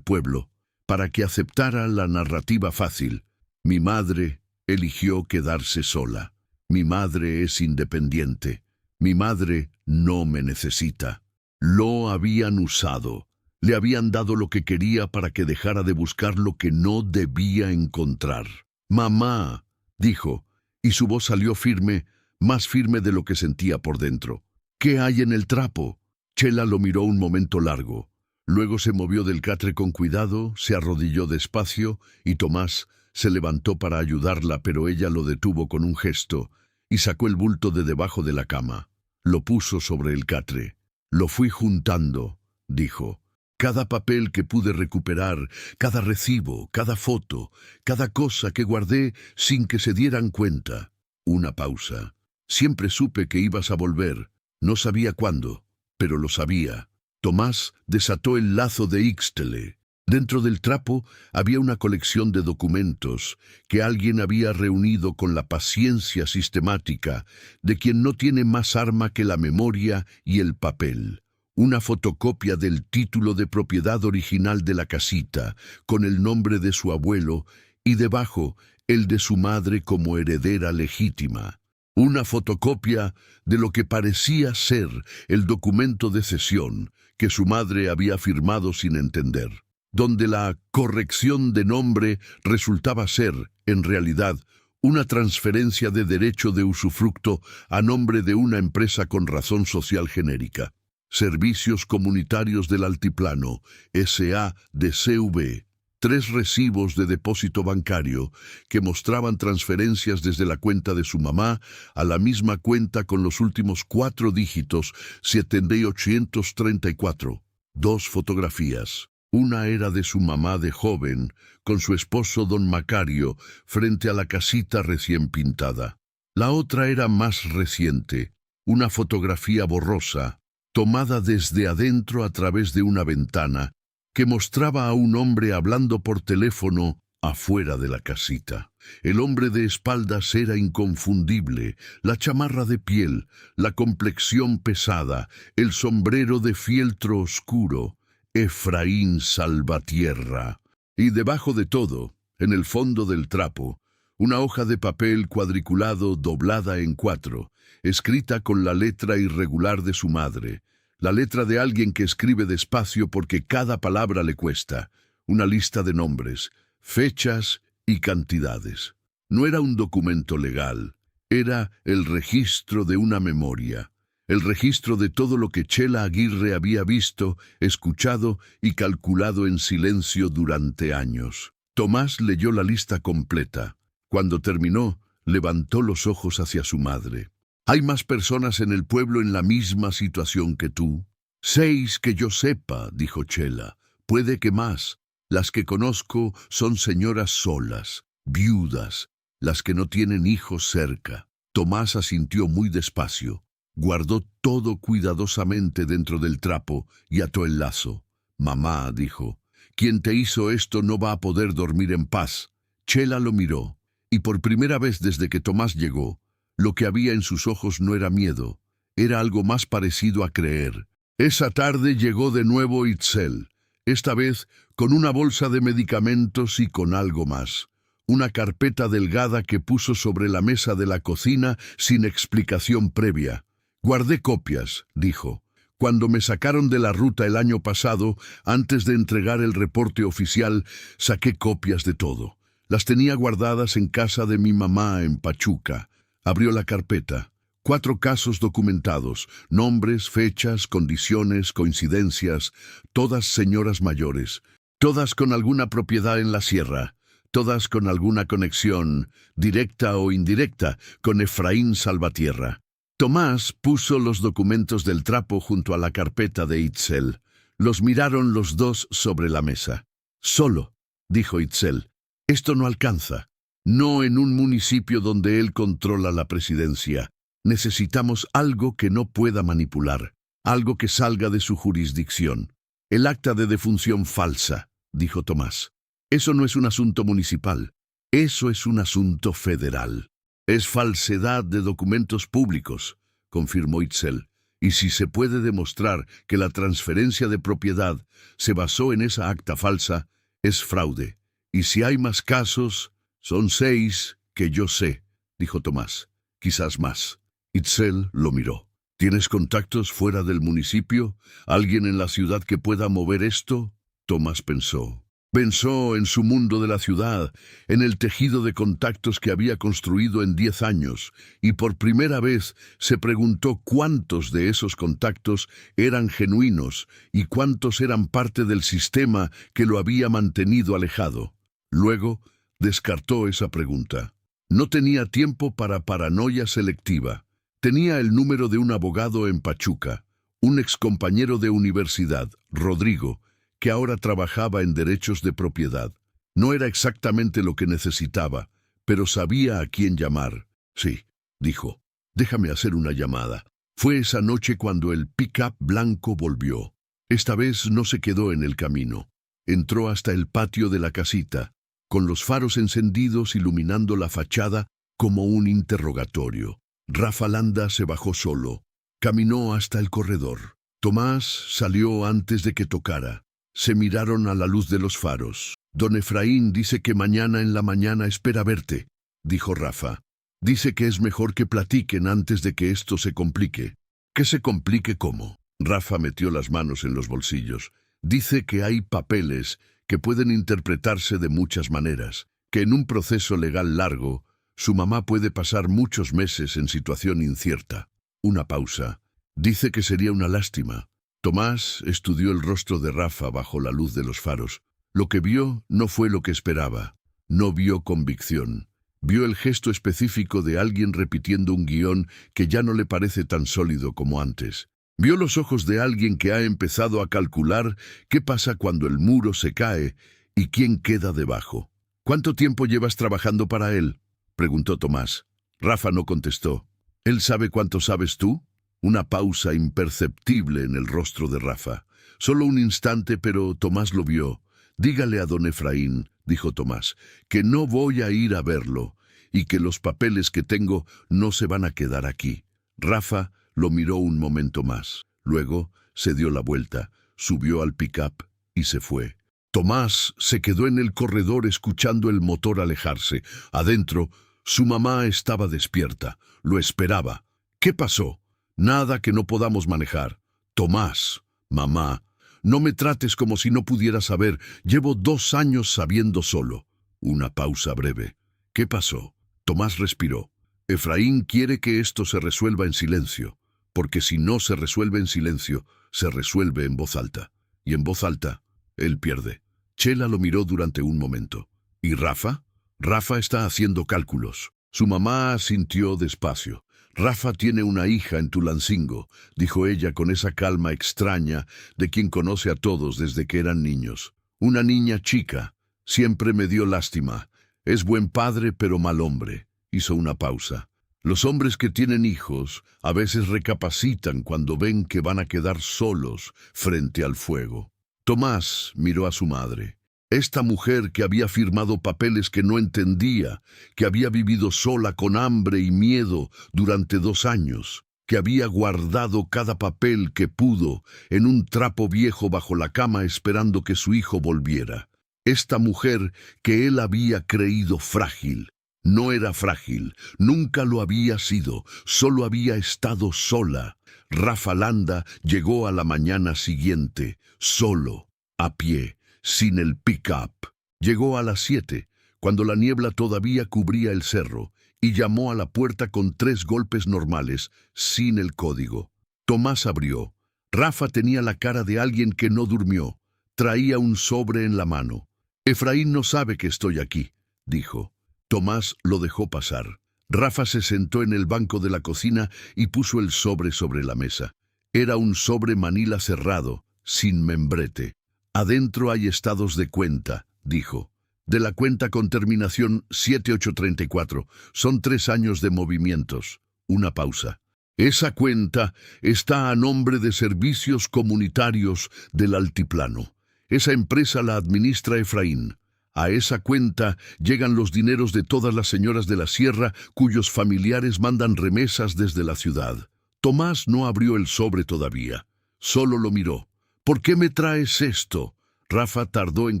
pueblo, para que aceptara la narrativa fácil. Mi madre eligió quedarse sola. Mi madre es independiente. Mi madre no me necesita. Lo habían usado. Le habían dado lo que quería para que dejara de buscar lo que no debía encontrar. «Mamá», dijo, y su voz salió firme, más firme de lo que sentía por dentro. «¿Qué hay en el trapo?» Chela lo miró un momento largo. Luego se movió del catre con cuidado, se arrodilló despacio y Tomás se levantó para ayudarla, pero ella lo detuvo con un gesto y sacó el bulto de debajo de la cama. Lo puso sobre el catre. «Lo fui juntando», dijo. «Cada papel que pude recuperar, cada recibo, cada foto, cada cosa que guardé sin que se dieran cuenta». Una pausa. «Siempre supe que ibas a volver. No sabía cuándo, pero lo sabía». Tomás desató el lazo de Ixtele. Dentro del trapo había una colección de documentos que alguien había reunido con la paciencia sistemática de quien no tiene más arma que la memoria y el papel. Una fotocopia del título de propiedad original de la casita, con el nombre de su abuelo, y debajo el de su madre como heredera legítima. Una fotocopia de lo que parecía ser el documento de cesión que su madre había firmado sin entender, donde la corrección de nombre resultaba ser, en realidad, una transferencia de derecho de usufructo a nombre de una empresa con razón social genérica. Servicios Comunitarios del Altiplano, S.A.D.C.V., 3 recibos de depósito bancario que mostraban transferencias desde la cuenta de su mamá a la misma cuenta con los últimos 4 dígitos, 7834. 2 fotografías. Una era de su mamá de joven, con su esposo don Macario, frente a la casita recién pintada. La otra era más reciente, una fotografía borrosa, tomada desde adentro a través de una ventana, que mostraba a un hombre hablando por teléfono afuera de la casita. El hombre de espaldas era inconfundible, la chamarra de piel, la complexión pesada, el sombrero de fieltro oscuro, Efraín Salvatierra. Y debajo de todo, en el fondo del trapo, una hoja de papel cuadriculado doblada en 4, escrita con la letra irregular de su madre, la letra de alguien que escribe despacio porque cada palabra le cuesta, una lista de nombres, fechas y cantidades. No era un documento legal, era el registro de una memoria, el registro de todo lo que Chela Aguirre había visto, escuchado y calculado en silencio durante años. Tomás leyó la lista completa. Cuando terminó, levantó los ojos hacia su madre. «¿Hay más personas en el pueblo en la misma situación que tú?» «6 que yo sepa», dijo Chela. «Puede que más. Las que conozco son señoras solas, viudas, las que no tienen hijos cerca». Tomás asintió muy despacio. Guardó todo cuidadosamente dentro del trapo y ató el lazo. «Mamá», dijo, «quien te hizo esto no va a poder dormir en paz». Chela lo miró, y por primera vez desde que Tomás llegó, lo que había en sus ojos no era miedo, era algo más parecido a creer. Esa tarde llegó de nuevo Itzel, esta vez con una bolsa de medicamentos y con algo más. Una carpeta delgada que puso sobre la mesa de la cocina sin explicación previa. «Guardé copias», dijo. «Cuando me sacaron de la ruta el año pasado, antes de entregar el reporte oficial, saqué copias de todo. Las tenía guardadas en casa de mi mamá en Pachuca». Abrió la carpeta. 4 casos documentados, nombres, fechas, condiciones, coincidencias, todas señoras mayores, todas con alguna propiedad en la sierra, todas con alguna conexión, directa o indirecta, con Efraín Salvatierra. Tomás puso los documentos del trapo junto a la carpeta de Itzel. Los miraron los dos sobre la mesa. «Solo», dijo Itzel, «esto no alcanza. No en un municipio donde él controla la presidencia. Necesitamos algo que no pueda manipular, algo que salga de su jurisdicción. El acta de defunción falsa», dijo Tomás. «Eso no es un asunto municipal. Eso es un asunto federal». «Es falsedad de documentos públicos», confirmó Itzel. «Y si se puede demostrar que la transferencia de propiedad se basó en esa acta falsa, es fraude. Y si hay más casos, son 6 que yo sé», dijo Tomás. «Quizás más». Itzel lo miró. «¿Tienes contactos fuera del municipio? ¿Alguien en la ciudad que pueda mover esto?» Tomás pensó. Pensó en su mundo de la ciudad, en el tejido de contactos que había construido en 10 años, y por primera vez se preguntó cuántos de esos contactos eran genuinos y cuántos eran parte del sistema que lo había mantenido alejado. Luego descartó esa pregunta. No tenía tiempo para paranoia selectiva. Tenía el número de un abogado en Pachuca, un excompañero de universidad, Rodrigo, que ahora trabajaba en derechos de propiedad. No era exactamente lo que necesitaba, pero sabía a quién llamar. «Sí», dijo, «déjame hacer una llamada». Fue esa noche cuando el pick-up blanco volvió. Esta vez no se quedó en el camino. Entró hasta el patio de la casita, con los faros encendidos iluminando la fachada como un interrogatorio. Rafa Landa se bajó solo. Caminó hasta el corredor. Tomás salió antes de que tocara. Se miraron a la luz de los faros. «Don Efraín dice que mañana en la mañana espera verte», dijo Rafa. «Dice que es mejor que platiquen antes de que esto se complique». «¿Que se complique cómo?». Rafa metió las manos en los bolsillos. «Dice que hay papeles que pueden interpretarse de muchas maneras, que en un proceso legal largo, su mamá puede pasar muchos meses en situación incierta». Una pausa. «Dice que sería una lástima». Tomás estudió el rostro de Rafa bajo la luz de los faros. Lo que vio no fue lo que esperaba. No vio convicción. Vio el gesto específico de alguien repitiendo un guión que ya no le parece tan sólido como antes. Vio los ojos de alguien que ha empezado a calcular qué pasa cuando el muro se cae y quién queda debajo. «¿Cuánto tiempo llevas trabajando para él?», preguntó Tomás. Rafa no contestó. «¿Él sabe cuánto sabes tú?». Una pausa imperceptible en el rostro de Rafa. Solo un instante, pero Tomás lo vio. «Dígale a don Efraín», dijo Tomás, «que no voy a ir a verlo y que los papeles que tengo no se van a quedar aquí». Rafa lo miró un momento más. Luego se dio la vuelta, subió al pick-up y se fue. Tomás se quedó en el corredor escuchando el motor alejarse. Adentro, su mamá estaba despierta. Lo esperaba. «¿Qué pasó?». «Nada que no podamos manejar». «Tomás, mamá, no me trates como si no pudiera saber. Llevo 2 años sabiendo solo». Una pausa breve. «¿Qué pasó?». Tomás respiró. «Efraín quiere que esto se resuelva en silencio, porque si no se resuelve en silencio, se resuelve en voz alta. Y en voz alta, él pierde». Chela lo miró durante un momento. «¿Y Rafa?». «Rafa está haciendo cálculos». Su mamá asintió despacio. «Rafa tiene una hija en Tulancingo», dijo ella con esa calma extraña de quien conoce a todos desde que eran niños. «Una niña chica. Siempre me dio lástima. Es buen padre pero mal hombre». Hizo una pausa. «Los hombres que tienen hijos a veces recapacitan cuando ven que van a quedar solos frente al fuego». Tomás miró a su madre. Esta mujer que había firmado papeles que no entendía, que había vivido sola con hambre y miedo durante 2 años, que había guardado cada papel que pudo en un trapo viejo bajo la cama esperando que su hijo volviera. Esta mujer que él había creído frágil. No era frágil, nunca lo había sido, solo había estado sola. Rafa Landa llegó a la mañana siguiente, solo, a pie, sin el pick-up. Llegó a las 7, cuando la niebla todavía cubría el cerro, y llamó a la puerta con 3 golpes normales, sin el código. Tomás abrió. Rafa tenía la cara de alguien que no durmió. Traía un sobre en la mano. «Efraín no sabe que estoy aquí», dijo. Tomás lo dejó pasar. Rafa se sentó en el banco de la cocina y puso el sobre la mesa. Era un sobre manila cerrado, sin membrete. «Adentro hay estados de cuenta», dijo. «De la cuenta con terminación 7834. Son 3 años de movimientos». Una pausa. «Esa cuenta está a nombre de Servicios Comunitarios del Altiplano. Esa empresa la administra Efraín. A esa cuenta llegan los dineros de todas las señoras de la sierra cuyos familiares mandan remesas desde la ciudad». Tomás no abrió el sobre todavía. Solo lo miró. «¿Por qué me traes esto?». Rafa tardó en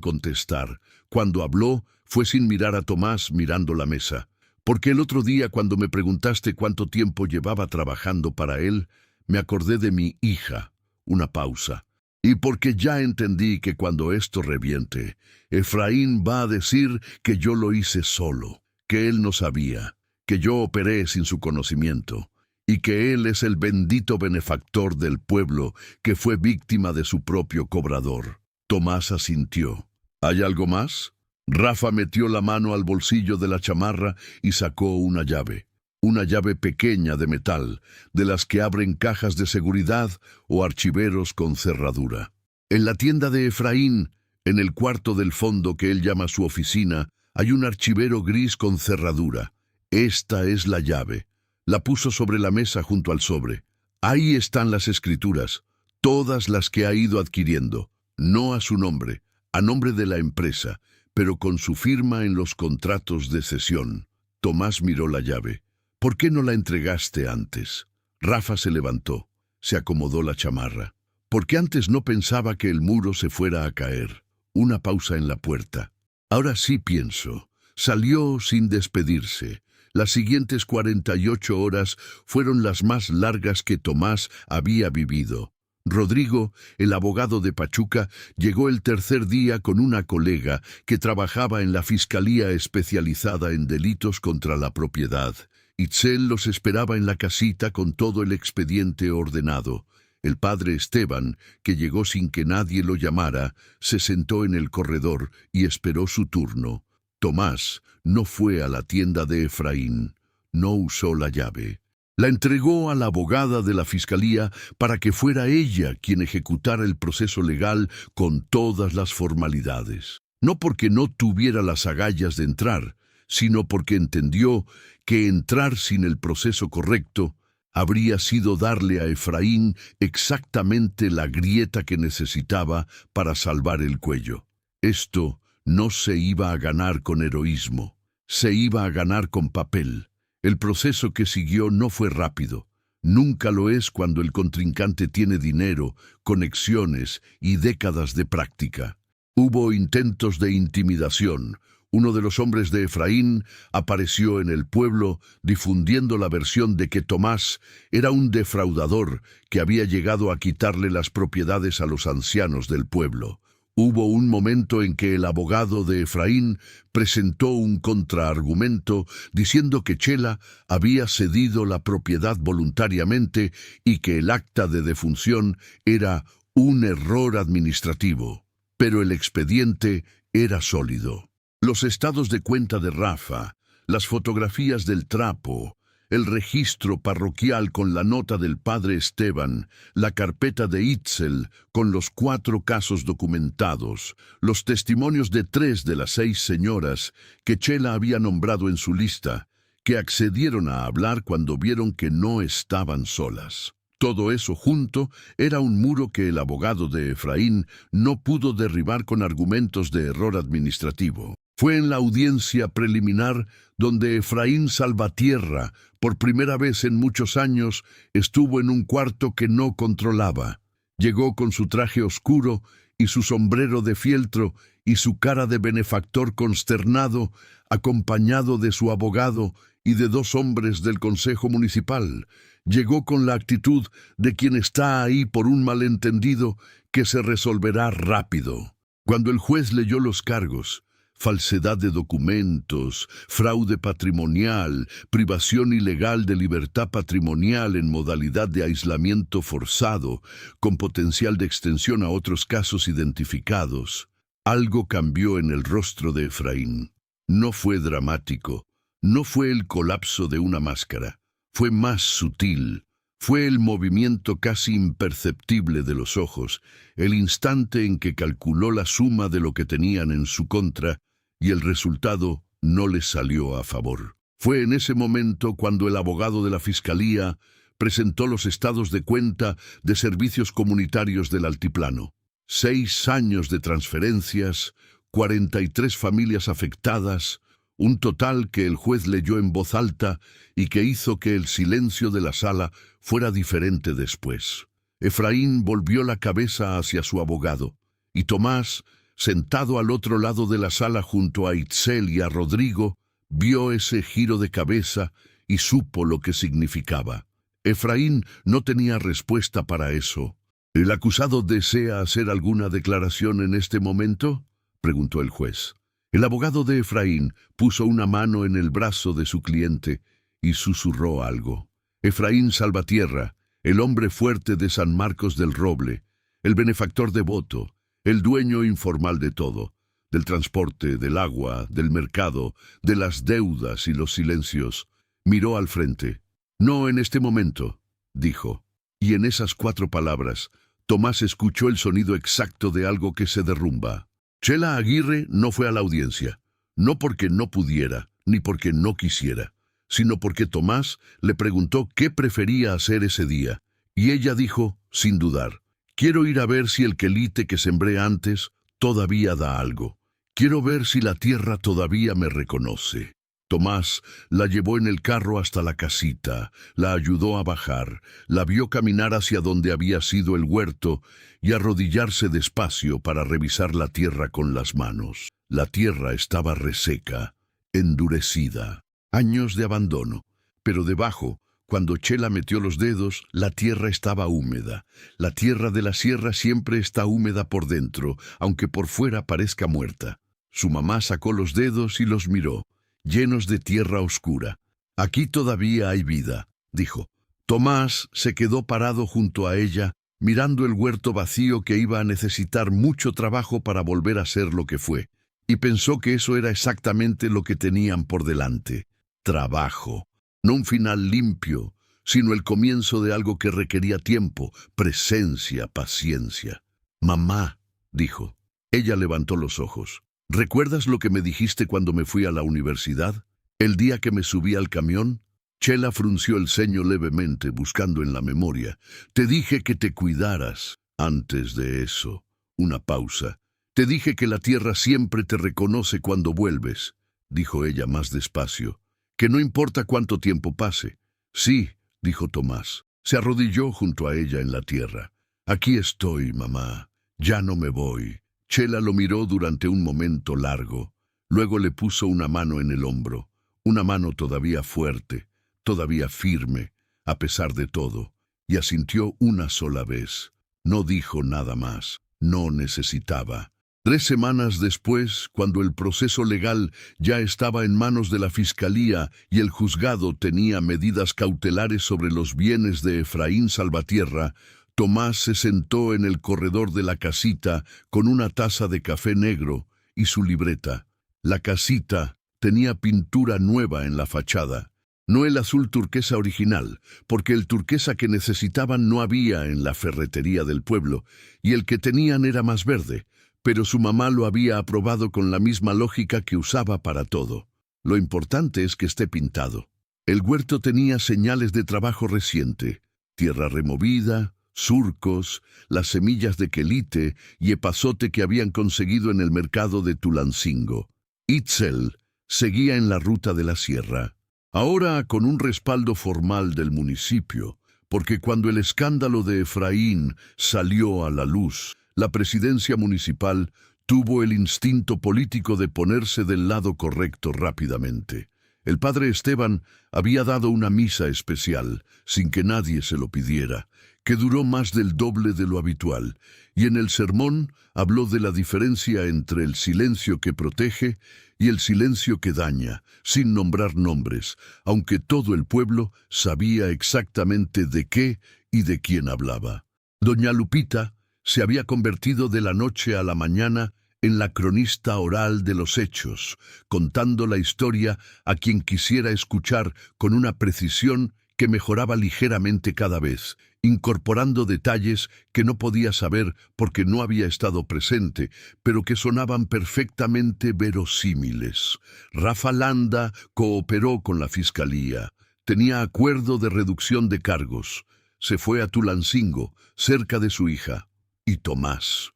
contestar. Cuando habló, fue sin mirar a Tomás, mirando la mesa. «Porque el otro día, cuando me preguntaste cuánto tiempo llevaba trabajando para él, me acordé de mi hija». Una pausa. «Y porque ya entendí que cuando esto reviente, Efraín va a decir que yo lo hice solo, que él no sabía, que yo operé sin su conocimiento, y que él es el bendito benefactor del pueblo que fue víctima de su propio cobrador». Tomás asintió. «¿Hay algo más?». Rafa metió la mano al bolsillo de la chamarra y sacó una llave pequeña de metal, de las que abren cajas de seguridad o archiveros con cerradura. «En la tienda de Efraín, en el cuarto del fondo que él llama su oficina, hay un archivero gris con cerradura. Esta es la llave». La puso sobre la mesa junto al sobre. «Ahí están las escrituras, todas las que ha ido adquiriendo, no a su nombre, a nombre de la empresa, pero con su firma en los contratos de cesión». Tomás miró la llave. «¿Por qué no la entregaste antes?». Rafa se levantó, se acomodó la chamarra. «Porque antes no pensaba que el muro se fuera a caer». Una pausa en la puerta. «Ahora sí pienso». Salió sin despedirse. Las siguientes 48 horas fueron las más largas que Tomás había vivido. Rodrigo, el abogado de Pachuca, llegó el tercer día con una colega que trabajaba en la Fiscalía especializada en delitos contra la propiedad. Itzel los esperaba en la casita con todo el expediente ordenado. El padre Esteban, que llegó sin que nadie lo llamara, se sentó en el corredor y esperó su turno. Tomás no fue a la tienda de Efraín, no usó la llave. La entregó a la abogada de la Fiscalía para que fuera ella quien ejecutara el proceso legal con todas las formalidades. No porque no tuviera las agallas de entrar, sino porque entendió que entrar sin el proceso correcto habría sido darle a Efraín exactamente la grieta que necesitaba para salvar el cuello. Esto no se iba a ganar con heroísmo, se iba a ganar con papel. El proceso que siguió no fue rápido. Nunca lo es cuando el contrincante tiene dinero, conexiones y décadas de práctica. Hubo intentos de intimidación. Uno de los hombres de Efraín apareció en el pueblo difundiendo la versión de que Tomás era un defraudador que había llegado a quitarle las propiedades a los ancianos del pueblo. Hubo un momento en que el abogado de Efraín presentó un contraargumento diciendo que Chela había cedido la propiedad voluntariamente y que el acta de defunción era un error administrativo. Pero el expediente era sólido. Los estados de cuenta de Rafa, las fotografías del trapo, el registro parroquial con la nota del padre Esteban, la carpeta de Itzel con los 4 casos documentados, los testimonios de 3 de las 6 señoras que Chela había nombrado en su lista, que accedieron a hablar cuando vieron que no estaban solas. Todo eso junto era un muro que el abogado de Efraín no pudo derribar con argumentos de error administrativo. Fue en la audiencia preliminar donde Efraín Salvatierra, por primera vez en muchos años, estuvo en un cuarto que no controlaba. Llegó con su traje oscuro y su sombrero de fieltro y su cara de benefactor consternado, acompañado de su abogado y de 2 hombres del Consejo Municipal. Llegó con la actitud de quien está ahí por un malentendido que se resolverá rápido. Cuando el juez leyó los cargos, falsedad de documentos, fraude patrimonial, privación ilegal de libertad patrimonial en modalidad de aislamiento forzado, con potencial de extensión a otros casos identificados. Algo cambió en el rostro de Efraín. No fue dramático, no fue el colapso de una máscara, fue más sutil. Fue el movimiento casi imperceptible de los ojos, el instante en que calculó la suma de lo que tenían en su contra y el resultado no les salió a favor. Fue en ese momento cuando el abogado de la Fiscalía presentó los estados de cuenta de servicios comunitarios del Altiplano. 6 años de transferencias, 43 familias afectadas, un total que el juez leyó en voz alta y que hizo que el silencio de la sala fuera diferente después. Efraín volvió la cabeza hacia su abogado, y Tomás, sentado al otro lado de la sala junto a Itzel y a Rodrigo, vio ese giro de cabeza y supo lo que significaba. Efraín no tenía respuesta para eso. ¿El acusado desea hacer alguna declaración en este momento?, preguntó el juez. El abogado de Efraín puso una mano en el brazo de su cliente y susurró algo. Efraín Salvatierra, el hombre fuerte de San Marcos del Roble, el benefactor devoto, el dueño informal de todo, del transporte, del agua, del mercado, de las deudas y los silencios, miró al frente. «No en este momento», dijo. Y en esas 4 palabras, Tomás escuchó el sonido exacto de algo que se derrumba. Chela Aguirre no fue a la audiencia, no porque no pudiera, ni porque no quisiera, sino porque Tomás le preguntó qué prefería hacer ese día, y ella dijo, sin dudar, «Quiero ir a ver si el quelite que sembré antes todavía da algo. Quiero ver si la tierra todavía me reconoce». Tomás la llevó en el carro hasta la casita, la ayudó a bajar, la vio caminar hacia donde había sido el huerto y arrodillarse despacio para revisar la tierra con las manos. La tierra estaba reseca, endurecida, años de abandono, pero debajo, cuando Chela metió los dedos, la tierra estaba húmeda. La tierra de la sierra siempre está húmeda por dentro, aunque por fuera parezca muerta. Su mamá sacó los dedos y los miró, llenos de tierra oscura. «Aquí todavía hay vida», dijo. Tomás se quedó parado junto a ella, mirando el huerto vacío que iba a necesitar mucho trabajo para volver a ser lo que fue, y pensó que eso era exactamente lo que tenían por delante. Trabajo. No un final limpio, sino el comienzo de algo que requería tiempo, presencia, paciencia. «Mamá», dijo. Ella levantó los ojos. «¿Recuerdas lo que me dijiste cuando me fui a la universidad? ¿El día que me subí al camión?» Chela frunció el ceño levemente, buscando en la memoria. «Te dije que te cuidaras. Antes de eso». Una pausa. «Te dije que la tierra siempre te reconoce cuando vuelves», dijo ella más despacio. «Que no importa cuánto tiempo pase». «Sí», dijo Tomás. Se arrodilló junto a ella en la tierra. «Aquí estoy, mamá. Ya no me voy». Chela lo miró durante un momento largo. Luego le puso una mano en el hombro, una mano todavía fuerte, todavía firme, a pesar de todo, y asintió una sola vez. No dijo nada más, no necesitaba. 3 semanas después, cuando el proceso legal ya estaba en manos de la Fiscalía y el juzgado tenía medidas cautelares sobre los bienes de Efraín Salvatierra, Tomás se sentó en el corredor de la casita con una taza de café negro y su libreta. La casita tenía pintura nueva en la fachada. No el azul turquesa original, porque el turquesa que necesitaban no había en la ferretería del pueblo, y el que tenían era más verde, pero su mamá lo había aprobado con la misma lógica que usaba para todo. Lo importante es que esté pintado. El huerto tenía señales de trabajo reciente, tierra removida, surcos, las semillas de quelite y epazote que habían conseguido en el mercado de Tulancingo. Itzel seguía en la ruta de la sierra, ahora con un respaldo formal del municipio, porque cuando el escándalo de Efraín salió a la luz, la presidencia municipal tuvo el instinto político de ponerse del lado correcto rápidamente. El padre Esteban había dado una misa especial, sin que nadie se lo pidiera, que duró más del doble de lo habitual, y en el sermón habló de la diferencia entre el silencio que protege y el silencio que daña, sin nombrar nombres, aunque todo el pueblo sabía exactamente de qué y de quién hablaba. Doña Lupita se había convertido de la noche a la mañana en la cronista oral de los hechos, contando la historia a quien quisiera escuchar con una precisión que mejoraba ligeramente cada vez, incorporando detalles que no podía saber porque no había estado presente, pero que sonaban perfectamente verosímiles. Rafa Landa cooperó con la fiscalía. Tenía acuerdo de reducción de cargos. Se fue a Tulancingo, cerca de su hija. Y Tomás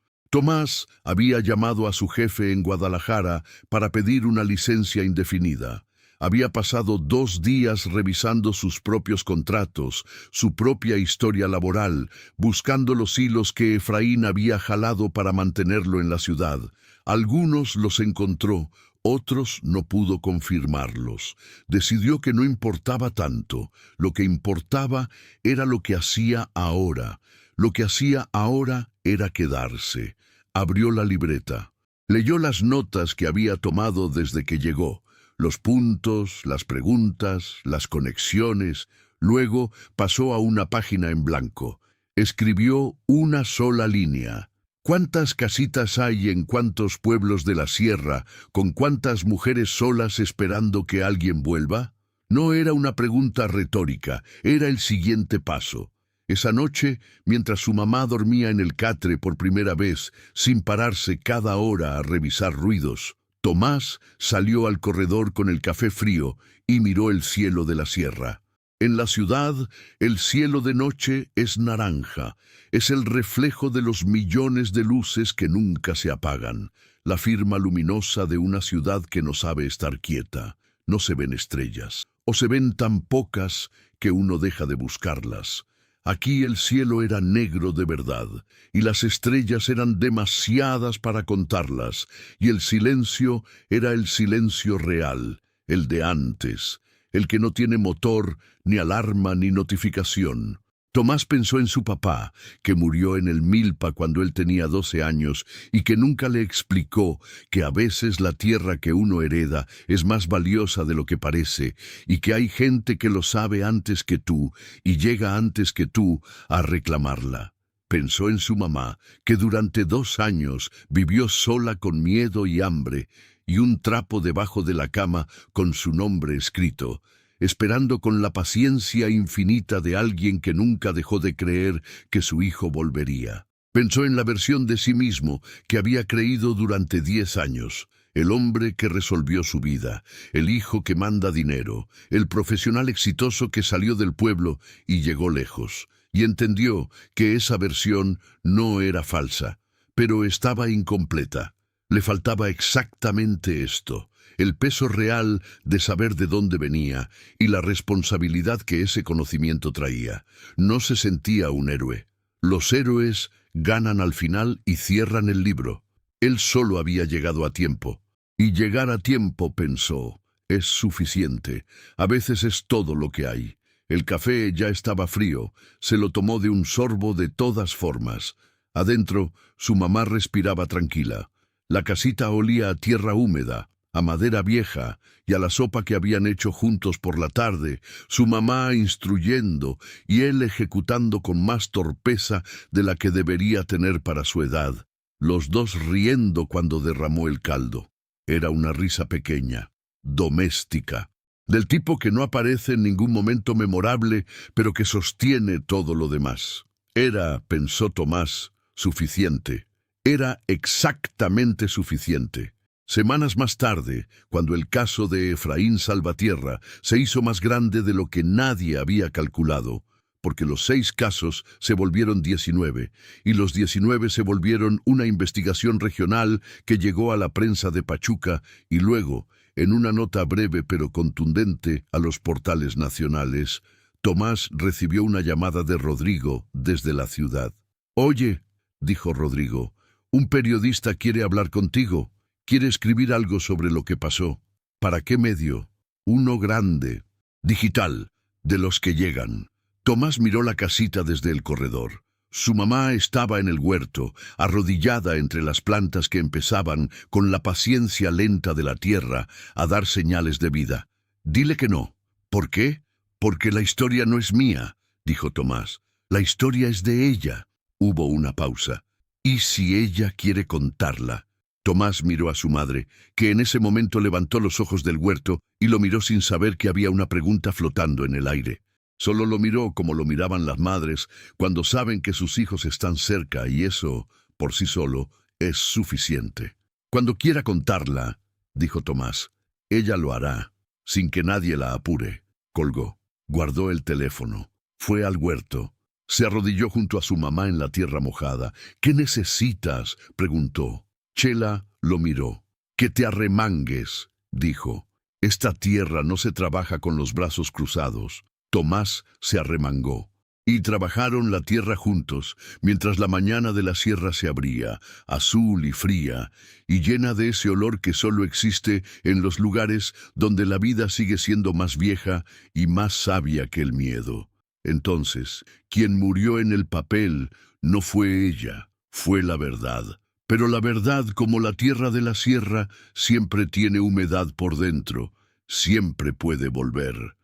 había llamado a su jefe en Guadalajara para pedir una licencia indefinida. Había pasado 2 días revisando sus propios contratos, su propia historia laboral, buscando los hilos que Efraín había jalado para mantenerlo en la ciudad. Algunos los encontró, otros no pudo confirmarlos. Decidió que no importaba tanto. Lo que importaba era lo que hacía ahora. Lo que hacía ahora era quedarse. Abrió la libreta. Leyó las notas que había tomado desde que llegó. Los puntos, las preguntas, las conexiones. Luego pasó a una página en blanco. Escribió una sola línea. ¿Cuántas casitas hay en cuántos pueblos de la sierra, con cuántas mujeres solas esperando que alguien vuelva? No era una pregunta retórica, era el siguiente paso. Esa noche, mientras su mamá dormía en el catre por primera vez, sin pararse cada hora a revisar ruidos, Tomás salió al corredor con el café frío y miró el cielo de la sierra. En la ciudad, el cielo de noche es naranja, es el reflejo de los millones de luces que nunca se apagan, la firma luminosa de una ciudad que no sabe estar quieta. No se ven estrellas, o se ven tan pocas que uno deja de buscarlas. Aquí el cielo era negro de verdad, y las estrellas eran demasiadas para contarlas, y el silencio era el silencio real, el de antes, el que no tiene motor, ni alarma, ni notificación. Tomás pensó en su papá, que murió en el Milpa cuando él tenía 12 años y que nunca le explicó que a veces la tierra que uno hereda es más valiosa de lo que parece y que hay gente que lo sabe antes que tú y llega antes que tú a reclamarla. Pensó en su mamá, que durante 2 años vivió sola con miedo y hambre y un trapo debajo de la cama con su nombre escrito, esperando con la paciencia infinita de alguien que nunca dejó de creer que su hijo volvería. Pensó en la versión de sí mismo que había creído durante 10 años, el hombre que resolvió su vida, el hijo que manda dinero, el profesional exitoso que salió del pueblo y llegó lejos, y entendió que esa versión no era falsa, pero estaba incompleta. Le faltaba exactamente esto: el peso real de saber de dónde venía y la responsabilidad que ese conocimiento traía. No se sentía un héroe. Los héroes ganan al final y cierran el libro. Él solo había llegado a tiempo. Y llegar a tiempo, pensó, es suficiente. A veces es todo lo que hay. El café ya estaba frío. Se lo tomó de un sorbo de todas formas. Adentro, su mamá respiraba tranquila. La casita olía a tierra húmeda, a madera vieja y a la sopa que habían hecho juntos por la tarde, su mamá instruyendo y él ejecutando con más torpeza de la que debería tener para su edad, los dos riendo cuando derramó el caldo. Era una risa pequeña, doméstica, del tipo que no aparece en ningún momento memorable, pero que sostiene todo lo demás. Era, pensó Tomás, suficiente. Era exactamente suficiente. Semanas más tarde, cuando el caso de Efraín Salvatierra se hizo más grande de lo que nadie había calculado, porque los 6 casos se volvieron 19, y los 19 se volvieron una investigación regional que llegó a la prensa de Pachuca y luego, en una nota breve pero contundente a los portales nacionales, Tomás recibió una llamada de Rodrigo desde la ciudad. «Oye», dijo Rodrigo, «un periodista quiere hablar contigo. Quiere escribir algo sobre lo que pasó». «¿Para qué medio?». uno grande, digital, de los que llegan. Tomás miró la casita desde el corredor. Su mamá estaba en el huerto, arrodillada entre las plantas que empezaban, con la paciencia lenta de la tierra, a dar señales de vida. Dile que no. ¿Por qué? Porque la historia no es mía, dijo Tomás. La historia es de ella. Hubo una pausa. ¿Y si ella quiere contarla? Tomás miró a su madre, que en ese momento levantó los ojos del huerto y lo miró sin saber que había una pregunta flotando en el aire. Solo lo miró como lo miraban las madres cuando saben que sus hijos están cerca, y eso, por sí solo, es suficiente. Cuando quiera contarla, dijo Tomás, ella lo hará, sin que nadie la apure. Colgó, guardó el teléfono, fue al huerto, se arrodilló junto a su mamá en la tierra mojada. ¿Qué necesitas?, preguntó. Chela lo miró. Que te arremangues, dijo. Esta tierra no se trabaja con los brazos cruzados. Tomás se arremangó, y trabajaron la tierra juntos, mientras la mañana de la sierra se abría, azul y fría, y llena de ese olor que solo existe en los lugares donde la vida sigue siendo más vieja y más sabia que el miedo. Entonces, quien murió en el papel no fue ella, fue la verdad. Pero la verdad, como la tierra de la sierra, siempre tiene humedad por dentro, siempre puede volver.